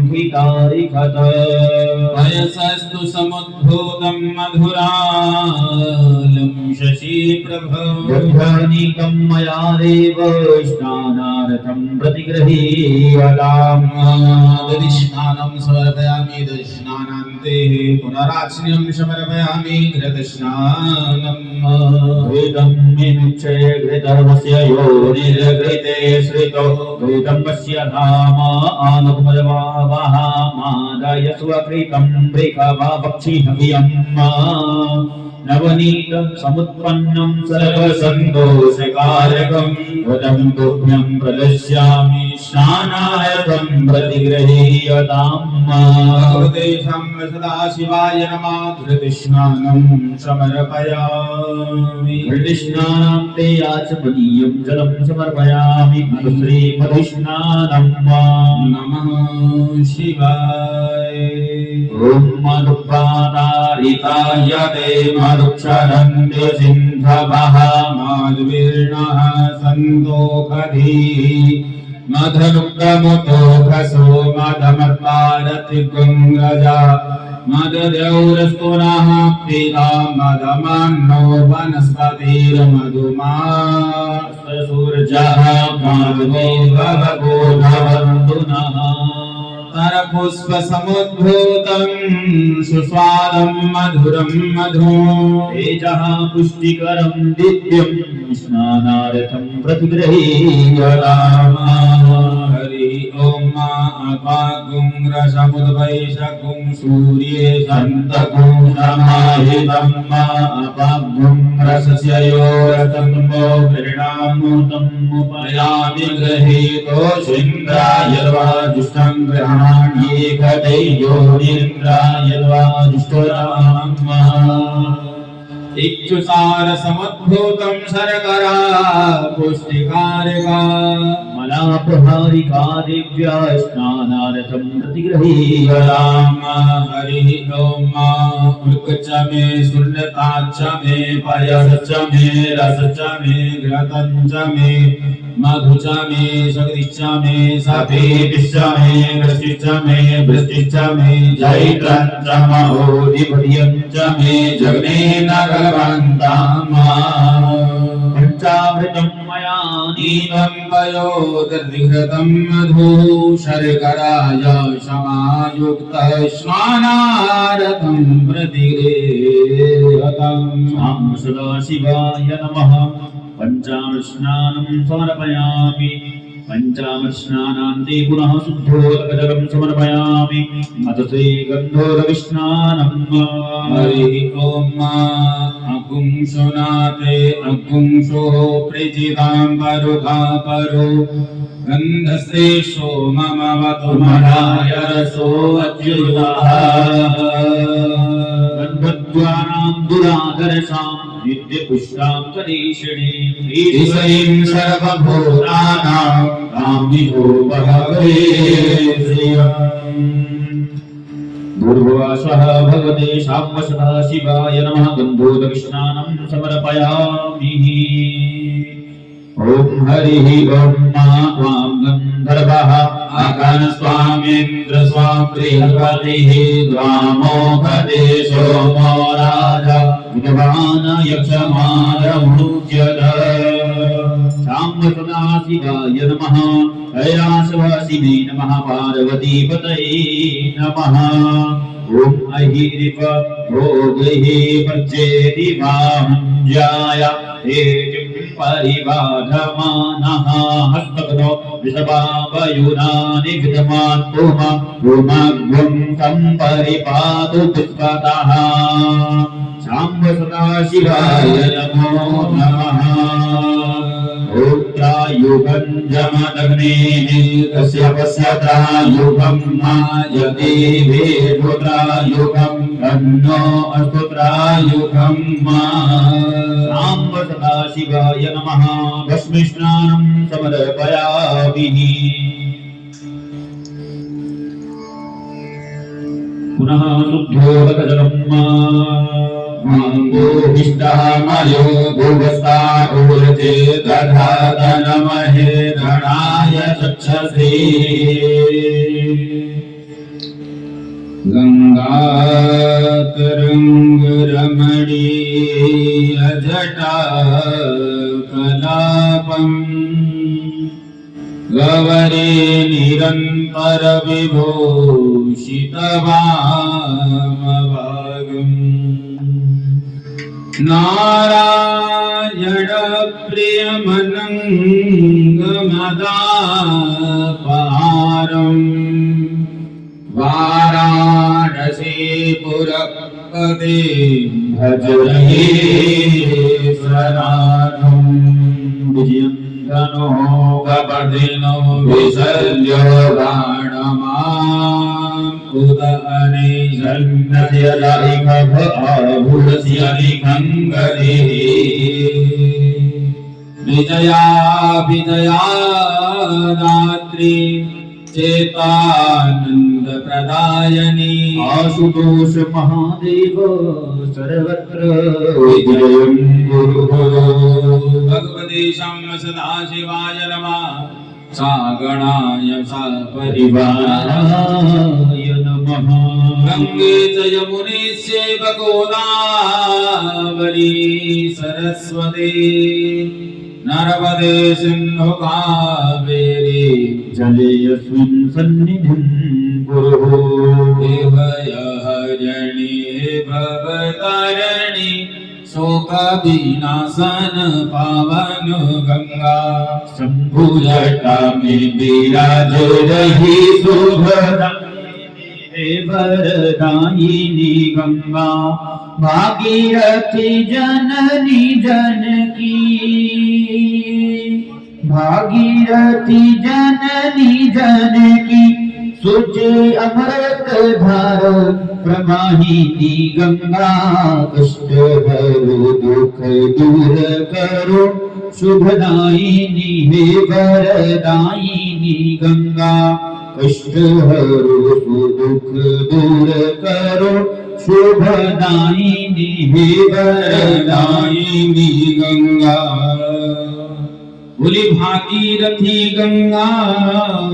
हितारिकत वयसस्तु समुद्भूतं मधुरालं शशिप्रभं मया देव स्नानार्थं प्रतिगृह्यताम्। दधिस्नानं समर्पयामि दधिस्नानान्ते पुनराच्र्यं समर्पयामि घृतस्नानम्। घृतं विमुच्य घृतर्वस्य योनिर्घृते श्रितो घृतं वस्य धाम आनुपमदवावः मादाय स्वकृतं वृषभा पक्षिहव्यम्। नवनीत समुत्पन्नं सर्वसन्तोषकारकं वदं तुभ्यं प्रदर्शयामि स्नानार्थं प्रतिगृह्यताम्। भगवतेशं सदाशिवाय नमः घृतस्नानं समर्पयामि। घृतस्नानं ते आचमनीयं जलं समर्पयामि। श्रीमधुस्नानं नमः शिवाय। ॐ मधुपादारिताय ते मधुक्षरन्ति सिन्धवः माध्वीर्णः सन्तोषधीः मधुमुक्तमुतोषसो मधमर्तारतिगुङ्गजा मददेवरस्तुनः पिता मदमन्नो वनस्पतिर्मधुमा सूर्यः माधवो भवगो भवन्तु नः तरपुष्प समुद्भूतं सुस्वादं मधुरं मधु तेजः पुष्टिकरं दिव्यं स्नानार्थं प्रतिगृहीयताम् हरि ओम अपागुं रसमुद्वैशकुं सूर्ये सन्तकुं समाहितं अपाग्ं रसस्य योरतम्बो परिणामूतम् उपयामि गृहीतो शिन्द्राय वाजुष्टं गृहाण्येकदैयो निन्द्राय वाजुष्टरामः इक्षुसार समुद्भूतं शर्करा पुष्टिकारका मलापहारिका दिव्या स्नानार्थं प्रतिगृहीयताम् हरि ओम उल्कच मे शून्यताच मे पयश्च मे रसच मे घृतञ्च मे मधुच मे शक्तिश्च मे सफेदिश्च मे वृष्टिश्च मे वृष्टिश्च मे जैत्रञ्च महोधिपतियञ्च मे जगनेन भगवन्ताम् पञ्चामृतं मया नीलं पयोदधिघृतं मधु शर्कराय समायुक्तः स्नानार्थं प्रतिगृह्यताम् सां सदाशिवाय नमः पञ्चामृतस्नानं समर्पयामि पञ्चामृतस्नानान्ते पुनः शुद्धोदकजलं समर्पयामि अथ श्रीगन्धोदकस्नानम् हरि ओम अगुंशुनाते अगुंशो प्रजितां परुधा परो गन्धश्रेष्ठो मम वतु मनाय रसो अच्युतः गन्धद्वारां दुराधरसां नित्यपुष्टां करीषिणीं ईश्वरीं सर्वभूतानां कामिनो भगवे श्रियम् भूर्भुवस्वः भगवते साम्बसदा शिवाय नमः गन्धोदकस्नानं समर्पयामि ॐ हरिः ॐ त्वां गन्धर्वः आगन स्वामीन्द्र स्वाप्रियपतिः द्वामोपदे सोमो राजा विद्वान् यक्षमानमुच्यत साम्ब सदा शिवाय नमः कैलासवासिने नमः पार्वतीपतये नमः ॐ अहिरिप भोगैः पर्चेति वाहुञ्जाय हेतिं परिबाधमानः हस्तगतो वृषभावयुनानि विद्यमान् भूमग्वं तं परिपातु पुष्पतः साम्ब सदा शिवाय नमो नमः होत्रायुगं जमदग्नेः कश्यपस्य त्रायुगं मायते वेदोत्रायुगं तन्नो अस्तु त्रायुगं साम्ब सदा शिवाय नमः भस्मस्नानं समर्पयामि पुनः शुद्धोदकजलं माङ्गोभिष्टामयो भुवस्ता ऊर्जे दधातनमहे रणाय चक्षसे गङ्गातरङ्गरमणीय जटा कलापम् गवरे निरन्तर विभूषितवामभागम् नारायण प्रियमनङ्गमदापहारम् वाराणसीपुरपदे भजहीश्वराधम् विजयन्तनो कपदिनो विशल्यो गाणमाम् उदहने जन्नस्य लाइकभूरस्य लिखङ्गरिः विजया विजया रात्रि चेतानंद प्रदायनी आशुतोष महादेव सर्वत्र विजयं गुरु भगवते शम्म सदाशिवाय नमः सागणाय सा परिवाराय नमः गंगे च यमुने चैव गोदावरी सरस्वती नर्मदे सिन्धु कावेरी जलेऽस्मिन् सन्निधिं कुरु। देवयहरिणी भवतारिणी शोकविनाशन पावन गंगा शंभुजटा में विराज रही शुभदायिनी वरदायिनी गंगा भागीरथी जननी जनकी भागीरथी जननी जनकी सुचे अमृत धार प्रवाहिनी गंगा कष्ट हरो दुख दूर करो शुभदायिनी हे वरदायिनी गंगा कष्ट हरो दुख दूर करो शुभदायिनी हे वरदायिनी गंगा। बोली भागीरथी गंगा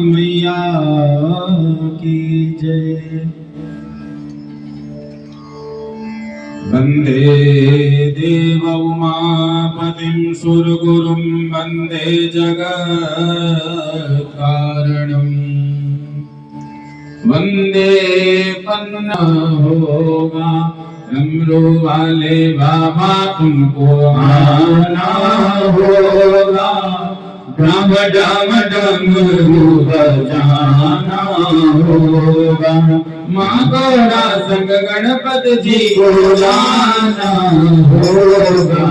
मैया की जय। वंदे देव उमापतिं सुरगुरुं वंदे जगत्कारणं वंदे पन्ना होगा डमरू वाले बाबा तुमको आना होगा डम डम डमरू बजाना होगा माँ गौरा संग गणपति जी को जाना होगा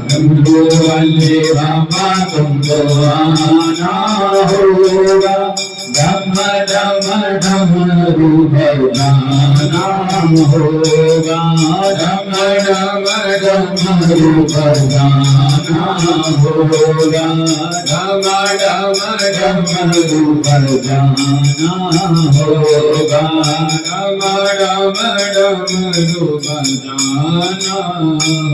डमरू वाले बाबा तुमको आना होगा डम डम डमरू बजाना होगा डम डम डमरू बजाना होगा डम डम डमरू बजाना होगा डम डम डमरू बजाना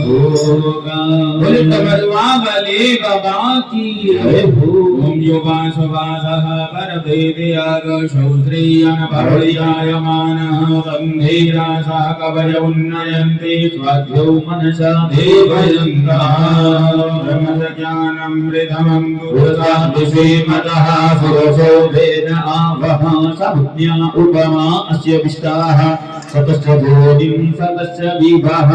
होगा। बोले तमरुआ वाले बाबा की जय हो। ओम योगा सुवासः परवेदयाग शौश्रेयन भवयायमानः गंभीरासा कवय उन्नयन्ति स्वाध्यो मनसा देवयन्तः ब्रह्मज्ञानमृतमं पुरुषा विषेमतः सुरसो वेद आवः सभुज्ञा उपमा अस्य विष्टाः सतश्च बोधिं सतश्च विभः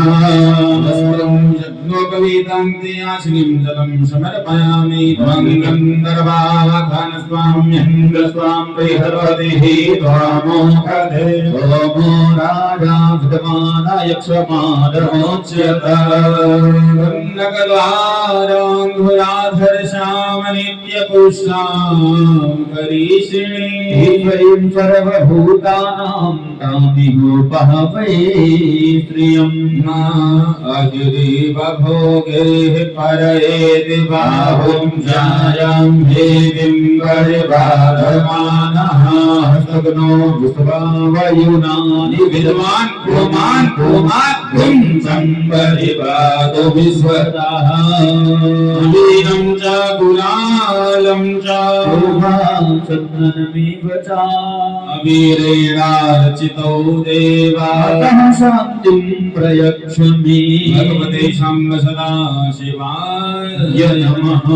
यज्ञोपवीतान्ते आश्निं जलं समर्पयामि त्वं गन्धर्वाघनस्वाम्यङ्गस्वां प्रियहरवतिः त्वामोघधे सोमो राजा नित्यपुष्णां करीषिणी त्वयं सर्वभूतानां तामिहोपहवे श्रियं अहिरिव भोगे परयेति बाहुं जायां देवीं परिबाधमानः सग्नो विश्वावयुनानि विद्वान् पुमान् पुमाद्भुं सम्परिबाधो विश्वतः वीरं च गुलालं च शोभासन्ननमेव च अवीरेणार्चितो देवाः शान्तिं प्रयच्छमि भगवते शम्भ सदा शिवाय नमः।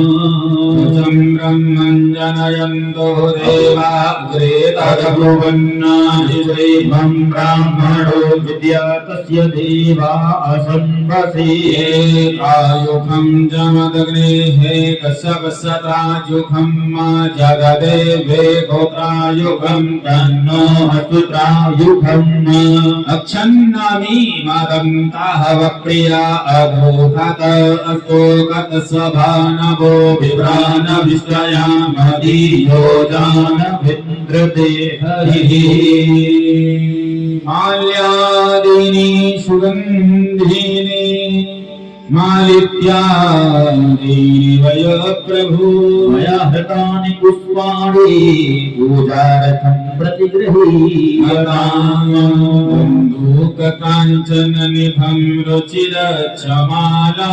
ब्रह्मं जनयन्तो देवाग्रे तदभुवन्नानि श्रीमं ब्राह्मणो विद्या तस्य देवा असन्वसे आयुखं जमदग्नेः कश्यपस्यतायुखं मा जगदेवे गोत्रायुखं तन्नो हस्तुत्रायुखम् अक्षन्नामि मादन्ताः वप्रिया अभूखत अस्तोकत स्वभानवो विभ्रानविष्टयामदीयो जानभिन्द्रते हरिः माल्यादीनि सुगन्धीनि मालित्यादीनि वय प्रभु मया हृतानि पुष्पाणि पूजार्थं प्रतिगृहीयतां निभं रुचिरक्षमाला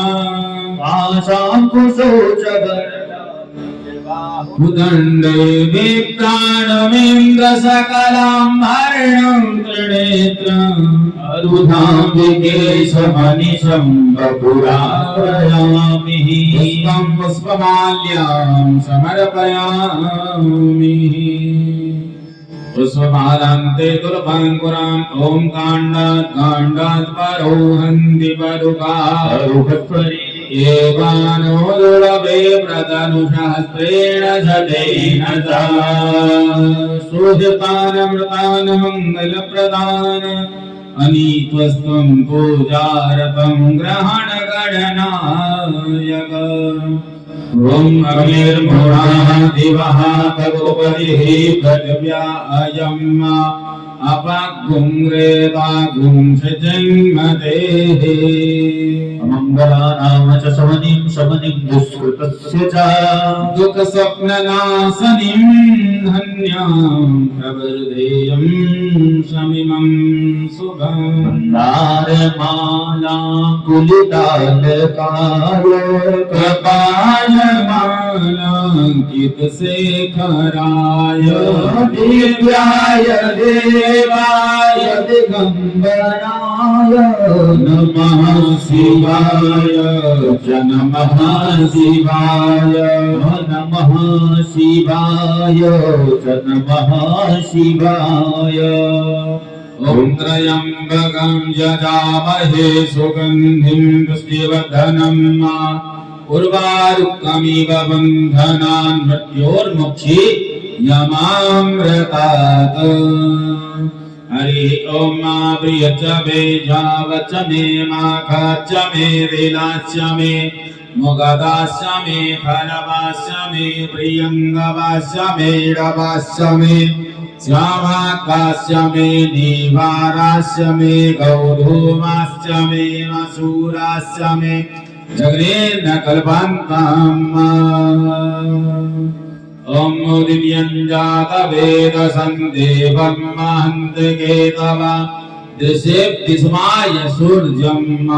आशां कुशोचवर्णा उदंडे विप्राणमेन्द्र सकलं हरणं त्रिनेत्रम् अरुधाम्बिके शमनिशं बपुरापयामि पुष्पं पुष्पमाल्यां समर्पयामि पुष्पमालान्ते तुलपाङ्कुरान् ॐ काण्डात् परो हन्ति परुकारुपरि एवानो दुर्लभे प्रतनुशास्त्रेण झटेन च सुहृतानमृतान् मङ्गलप्रदान् अनीत्वस्त्वं पूजारतं ग्रहणगणनायक ॐ अग्निर्मूढाः दिवः भगवतिः पृथिव्यायम् अपगुंग्रेतागुं जन्मदेः अमङ्गलानां च शमनिं दुष्कृतस्य च दुःखस्वप्ननाशनीं धन्यां प्रवर्धेयं शमिमं शुभम् नारमालां कुलितालकाल कृपायमालाङ्कितशेखराय दिव्याय देवाय दिगम्बराय नमः शिवाय च नमः शिवाय नमः शिवाय च नमः शिवाय ॐ त्र्यम्बकं यजामहे सुगन्धिं पुष्टिवर्धनम् उर्वारुकमिव बन्धनान् मृत्योर्मुक्षि यमामृतात् हरि ॐ मा प्रियच मे जावच मे माखच मे विलास्य मे मुगदास्य मे फलवास्य मे प्रियङ्गवास्य मे डवास्य मे श्यामाकास्य मे निवारास्य मे गौधूमास्य मे मसूरास्य मे जगनेन कल्पान्ताम् ॐ दिव्यञ्जातवेद सन्देवं महन्तके तव दृशेऽप्तिस्माय सूर्यम्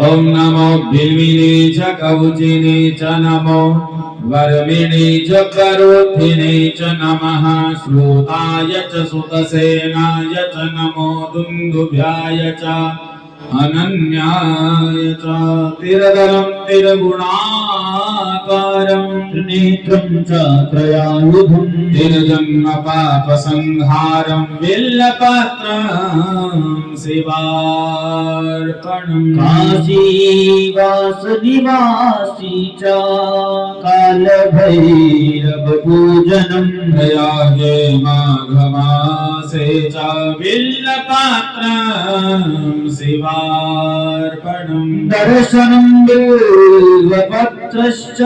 ॐ नमो बिल्विने च कवचिने च नमो वर्मिणे च करोथिने च नमः श्रोताय च सुतसेनाय च नमो दुन्दुभ्याय च अनन्याय च तिरदलं तिरगुणाकारं त्रिनेत्रं च त्रयायुधं तिरजन्म पापसंहारं बिल्लपत्रं शिवार्पणम् काशीवासनिवासी च कालभैरवपूजनं प्रयागे माघमासे च बिल्लपत्रं शिवार्पणम् दर्शनं बिल्वपत्रश्च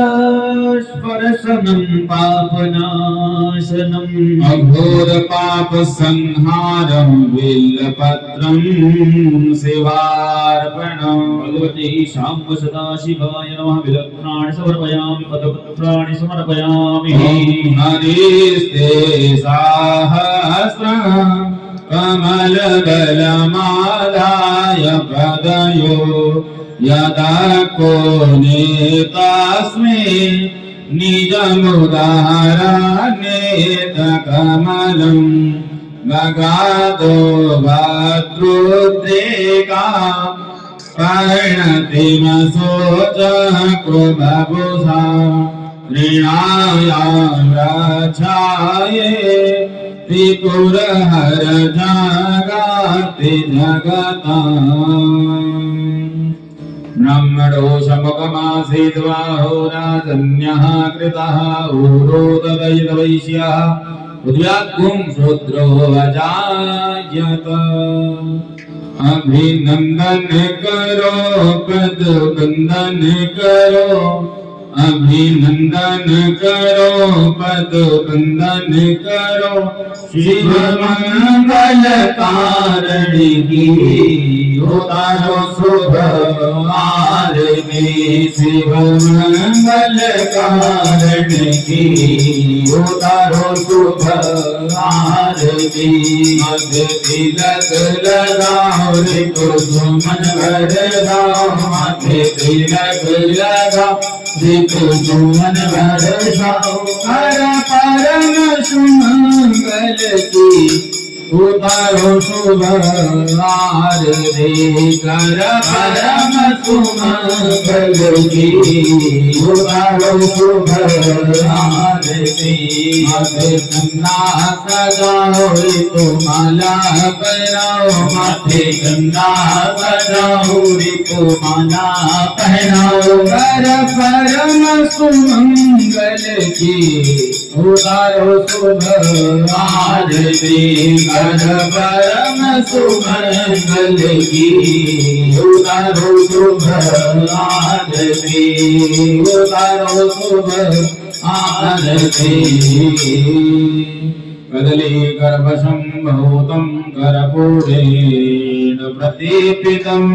स्पर्शनं पापनाशनम् अघोर पाप संहारं बिल्लपत्रं शिवार्पणम् भगवते शाम्ब सदाशिवाय नमः विलग्नानि समर्पयामि पदपत्राणि समर्पयामि ॐ हरिस्ते सहस्रम् कमलदलमालाय पदयो यदा को नेतास्मै निजमुदाहरणेतकमलं गगादो भद्रोद्रेका परिणतिमसोचः कृभभुषा ऋणायां रक्षाये त्रिपुरहर जागाति जगताम् ब्रह्मणोषमुखमासीद्वा होराजन्यः कृतः उरोददयितवैश्यः उद्व्याग्गुं शूद्रो अजायत अभिनन्दन करो पदबन्दन करो अभिनन्दन करो पदबन्दन करो शिव मंगल कारण की उतारो शुभ आरती आरती शिव मंगल कारण की उतारो शुभ आरती मध्य तिलक लगाओ रे कुसुमन बरसाओ मध्य तिलक लगाओ रे कुसुमन बरसाओ कर परम सुमंगल की उतारो शुभ आरती कर परम सुमंगल की उतारो शुभ आरती माथे गंगा सजाओ ऋतु माला पहनाओ माथे गंगा सजाओ ऋतु माला पहनाओ कर परम सुमंगल की उतारो शुभ आरती कर परम सुमंगल की उतारो शुभ आरती उतारो शुभ आरती कदली गर्भसंभूतं कर्पूरेण प्रदीपितम्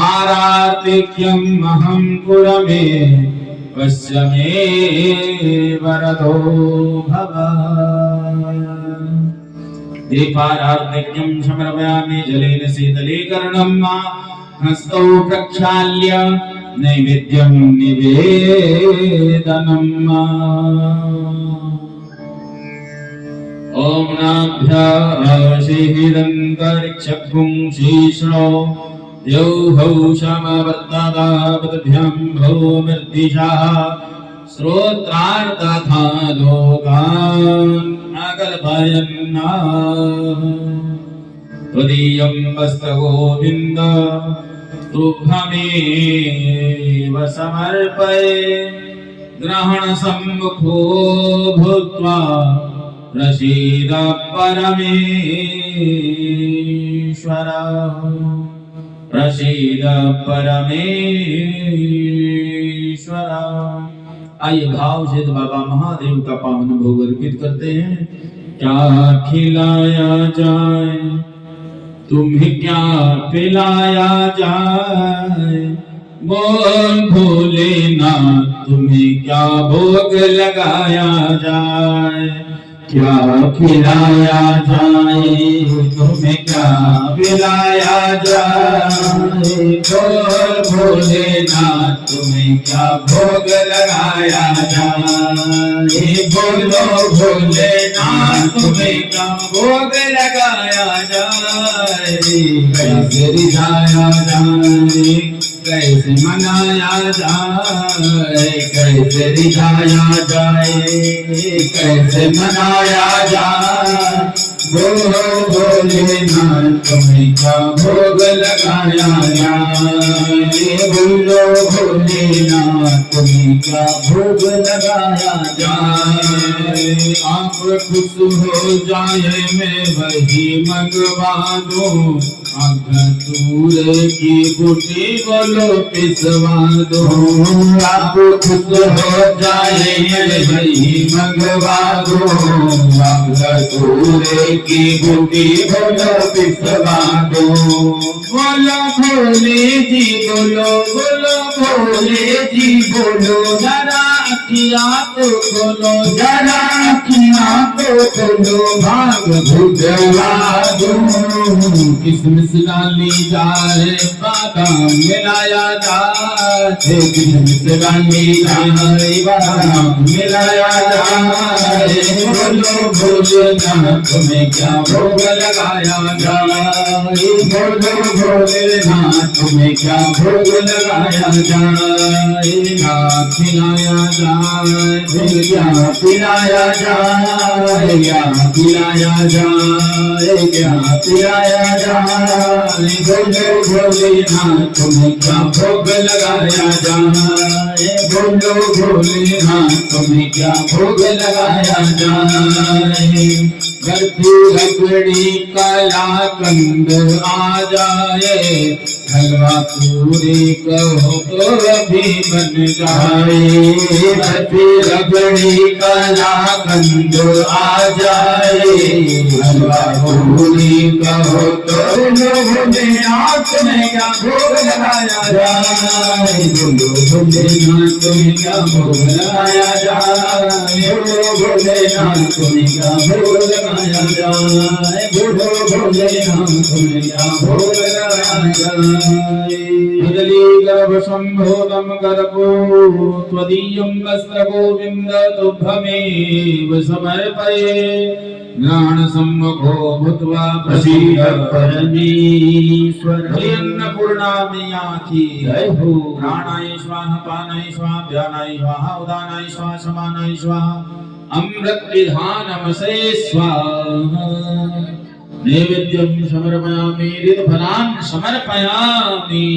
आरार्तिक्यम् अहं पुरमे पश्य मे वरदो भव दीपारार्तिक्यं समर्पयामि जलेन शीतलीकरणं हस्तौ प्रक्षाल्य नैवेद्यं निवेदनम् ॐ नाभ्याः शीदन्तरिक्षभुं शीर्ष्णो द्यौः शमवत्तदापद्भ्यां भौमिर्दिशाः श्रोत्रार्तथा लोकान् अकल्पयन्ना त्वदीयं वस्त्रगोविन्द तुभ्यमेव समर्पये ग्रहणसम्मुखो भूत्वा प्रसीद परमेश्वर प्रसीद परमेश्वर। आइए भाव से बाबा महादेव का पावन भोग अर्पित करते हैं। क्या खिलाया जाए तुम्हें क्या पिलाया जाए बोल भोलेनाथ तुम्हें क्या भोग लगाया जाए क्या खिलाया जाए तुम्हें क्या पिलाया जाए बोल भोलेनाथ तुम्हें क्या भोग लगाया जाए बोलो भोलेनाथ तुम्हें क्या भोग लगाया जाए कैसे रिझाया जाए कैसे मनाया जाए कैसे रिझाया जाए कैसे मनाया जाए बोलो भोलेनाथ तुम्हें क्या भोग लगाया जाए बोलो भोलेनाथ तुम्हें क्या भोग लगाया जाए आप खुश हो जाए मैं वही मंगवा दूं अगतूरे की बूटी बोलो पिसवा दो आप खुश हो जाए वही मंगवा दो अगतूरे की बूटी बोलो पिसवा दो बोलो भोले जी बोलो बोलो भोले जी बोलो जरा अखिया तो खोलो जरा अखिया तो खोलो भाग भुजवा दो किसमिस डाली जाए बादाम मिलाया जाए किसमिस डाली जाए बादाम मिलाया जाए बोलो भोलेनाथ तुम्हें क्या भोग लगाया जाए बोलो भोलेनाथ तुम्हें क्या भोग लगाया जाए क्या खिलाया जाए क्या पिलाया जाए क्या पिलाया जाए क्या पिलाया जाए बोलो भोलेनाथ तुम्हें क्या भोग लगाया जाए बोलो भोलेनाथ तुम्हें क्या भोग लगाया जाए कर्पूर लकड़ी काला कंद आ जाए हलवा पूरी कहो तो अभी बन जाए, फिर रबड़ी का लागंद आ जाए। हलवा पूरी कहो तो भोलेनाथ में क्या भोग लगाया जाए, भोलेनाथ में क्या भोग लगाया जाए, भोलेनाथ में क्या भोग लगाया जाए, भोलेनाथ में क्या भोग लगाया जाए। गर्भशम्भोदं गर्भो त्वदीयं वस्त्र गोविन्द तुभ्यमेव समर्पये, ज्ञानसम्मुखो भूत्वा प्रसीद परमेश्वर। अन्नपूर्णा मैया की जय हो। प्राणाय स्वाहा पानाय स्वाहा व्यानाय स्वाहा उदानाय स्वाहा समानाय स्वाहा अमृत विधानमसे स्वाहा। नैवेद्यं समर्पयामि ऋतफलान् समर्पयामि।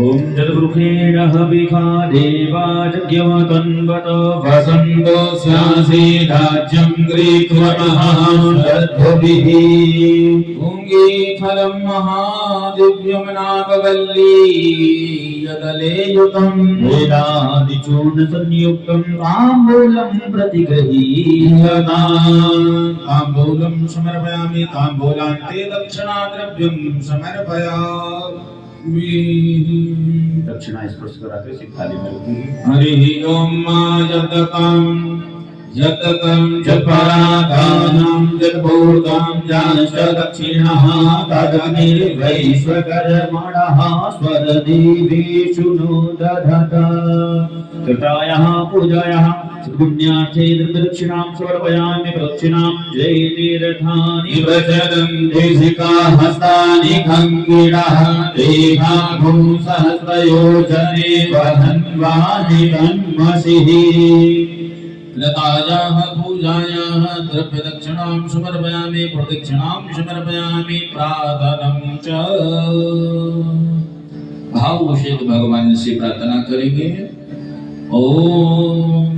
ओम जदवृखेणः विखादेवाजज्ञवतन्वत वसन्तो स्यासि राज्यं ग्रीक्वमहादद्भिः। पुङ्गी फलं महादिव्यं नागवल्ली यदलेयुतं वेदादिचूर्णसंयुक्तं ताम्बूलं प्रतिगृहीयताम्। ताम्बूलं समर्पयामि ताम्बूलान्ते दक्षिणाद्रव्यं समर्पयामि। दक्षिणा स्पर्श कराते थाली में रखूंगी। हरि ओम यततं जपराधानं जद्भूतं जानश्च दक्षिणः तदग्निर्वैश्वकर्मणः स्वरदेवेषु नो दधत। कृतायाः पूजायाः पुण्यार्थे दक्षिणां समर्पयामि। प्रदक्षिणां जय तीर्थानि वचनं देशिका हस्तानि खङ्गिणः देहाभूं सहस्रयोजने वहन्वानि तन्मसिः। लतायाः पूजायाः द्रव्यदक्षिणां समर्पयामि। प्रदक्षिणां समर्पयामि। प्रार्थनं च भाव विषय भगवान से प्रार्थना करेंगे। ओम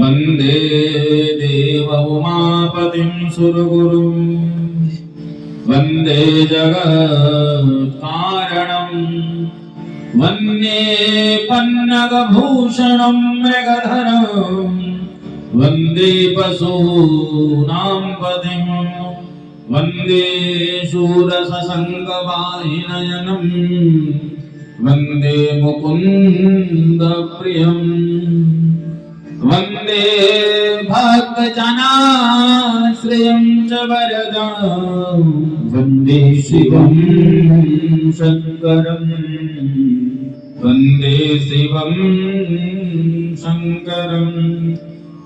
वंदे देव उमापतिं सुरगुरुं वंदे जगत्कारणं वन्दे पन्नगभूषणं मृगधरं वन्दे पशूनां पतिं वन्दे शूरससङ्गवाहिनयनं वन्दे मुकुन्दप्रियं वन्दे भक्तजनाश्रयं च वरदं वन्दे शिवं शङ्करं वन्दे शिवं शङ्करं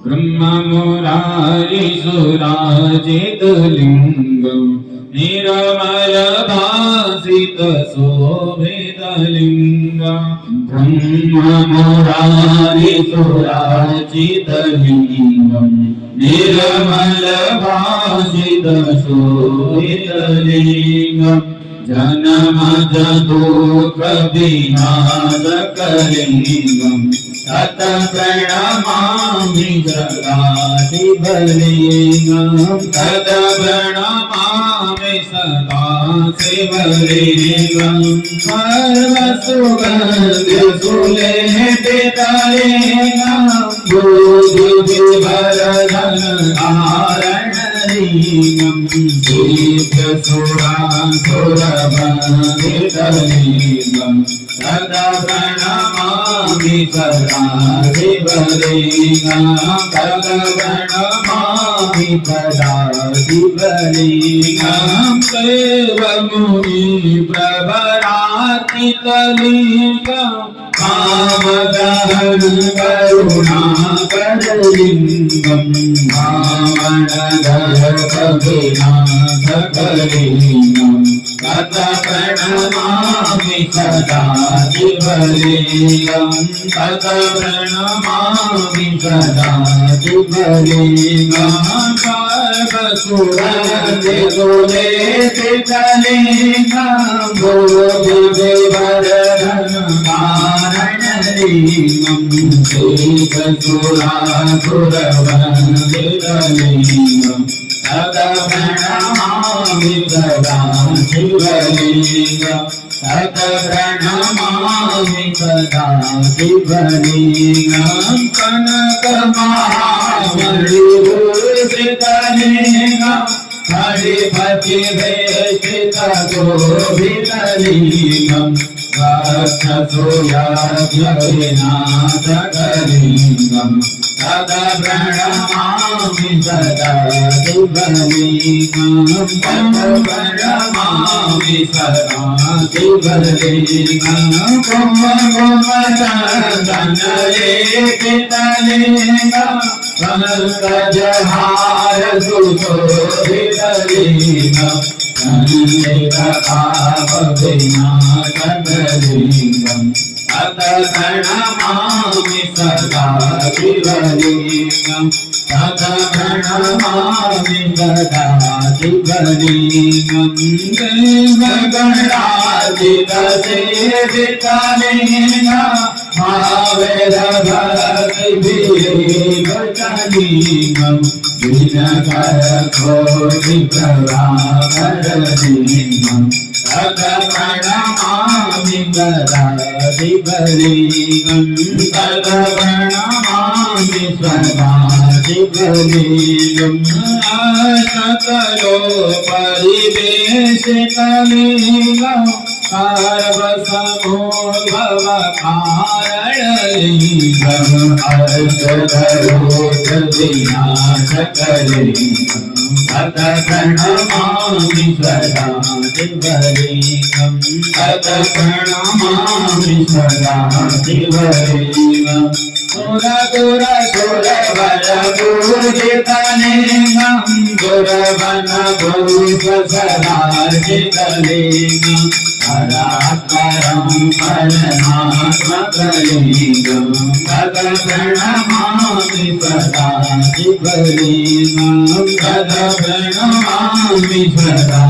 ब्रह्ममुरारिसुराजितलिङ्गं निरमलभासितशोभितलिङ्गं ब्रह्ममुरारिसुराजितलिङ्गं निर्मलभासितशोभितलिङ्गं जन्म दुःखविनाशकलिङ्गं तत प्रणमामि सदाशिवलिङ्गं तत प्रणमामि सदाशिवलिङ्गं सर्वसुगन्धिसुलेपितलिङ्गं बुद्धिविभरधनधारणलिङ्गं दीप्तसुरासुरवन्दितलिङ्गं तदा प्रणमामि सदाशिवलिङ्गं तदा प्रणमामि सदाशिवलिङ्गं देवमुनिप्रवरार्चितलिङ्गं कामदहन करुणाकरलिङ्गं वामनगर्भविनाशकलिङ्गं तत प्रणमामि सदाशिवलिङ्गं तत प्रणमामि सदाशिवलिङ्गं सर्वसुरन्दिसुलेपितलिङ्गं भूविविवरधनधारणलिङ्गं कारणलिंगं श्रीचतुरासुरवन्दितलिंगं तत्प्रणमामि सदा शिवलिंगं तत्प्रणमामि सदा शिवलिंगं कनकमहामणिभूषितलिंगं हरिपतिवेशितशोभितलिंगं भक्तसुयाज्ञविनाशकलिंगं तत्प्रणमामि सदा शिवलिंगं तत्प्रणमामि सदा शिवलिंगं कुम्भकुमचन्दनलेपितलिंगं पंकजहारसुशोभितलिंगं सन्निधपापविनाशकलिंगं तत्प्रणमामि सदा शिवलिंगं तत्प्रणमामि सदा शिवलिंगं देवगणाधिपसेवितलिंगं महावेदभक्तिविभूषितलिंगं दिनकरकोटिप्रभाकरलिंगं तत्प्रणमामि सदा शिवलिंगं तत्प्रणमामि सदा शिवलिंगं सकलोपरिवेशितलिंगं सर्वसमोद्भवकारणलिंगं अष्टधरोधविनाशकलिंगं तत्प्रणमामि सदा शिवलिंगं तत्प्रणमामि सदा शिवलिंगं सुरसुरसुरवरपूजितलिंगं दुर्वनभूषसदार्जितलिंगं परात्परं परमात्मकलिंगं तत्प्रणमामि सदा शिवलिंगं तत्प्रणमामि सदा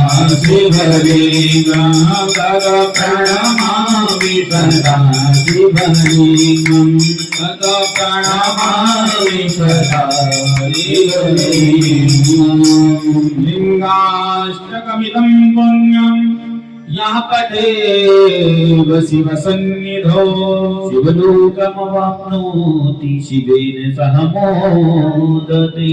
शिवलिंगं तत्प्रणमामि सदा शिवलिंगं तत्प्रणमामि सदा शिवलिंगं लिंगाष्टकमिदं पुण्यं यः पठेव शिवसन्निधौ शिवलोकमवाप्नोति शिवेन सह मोदते।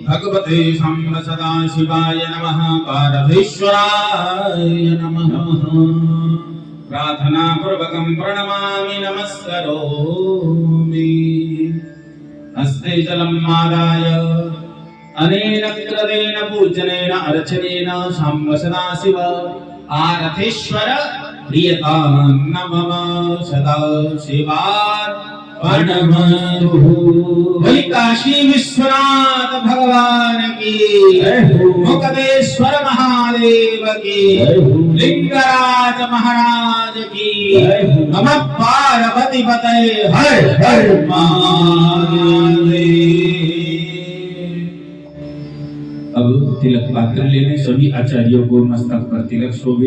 भगवते शम्भ सदाशिवाय नमः। पार्वतीश्वराय नमः। प्रार्थना पूर्वकं प्रणमामि नमस्करोमि। हस्ते जलम् आदाय अनेन कृतेन पूजनेन अर्चनेन शम्भ सदाशिव आरथेश्वर प्रियतान्नमः सदा शिवार्पणमस्तु। बोली काशी विश्वनाथ भगवान की, मुक्तेश्वर महादेव की, लिंगराज महाराज की, नमः पार्वती पते हर हर महादेव। अब तिलक पात्र लेने सभी आचार्यों को मस्तक पर तिलक शोभित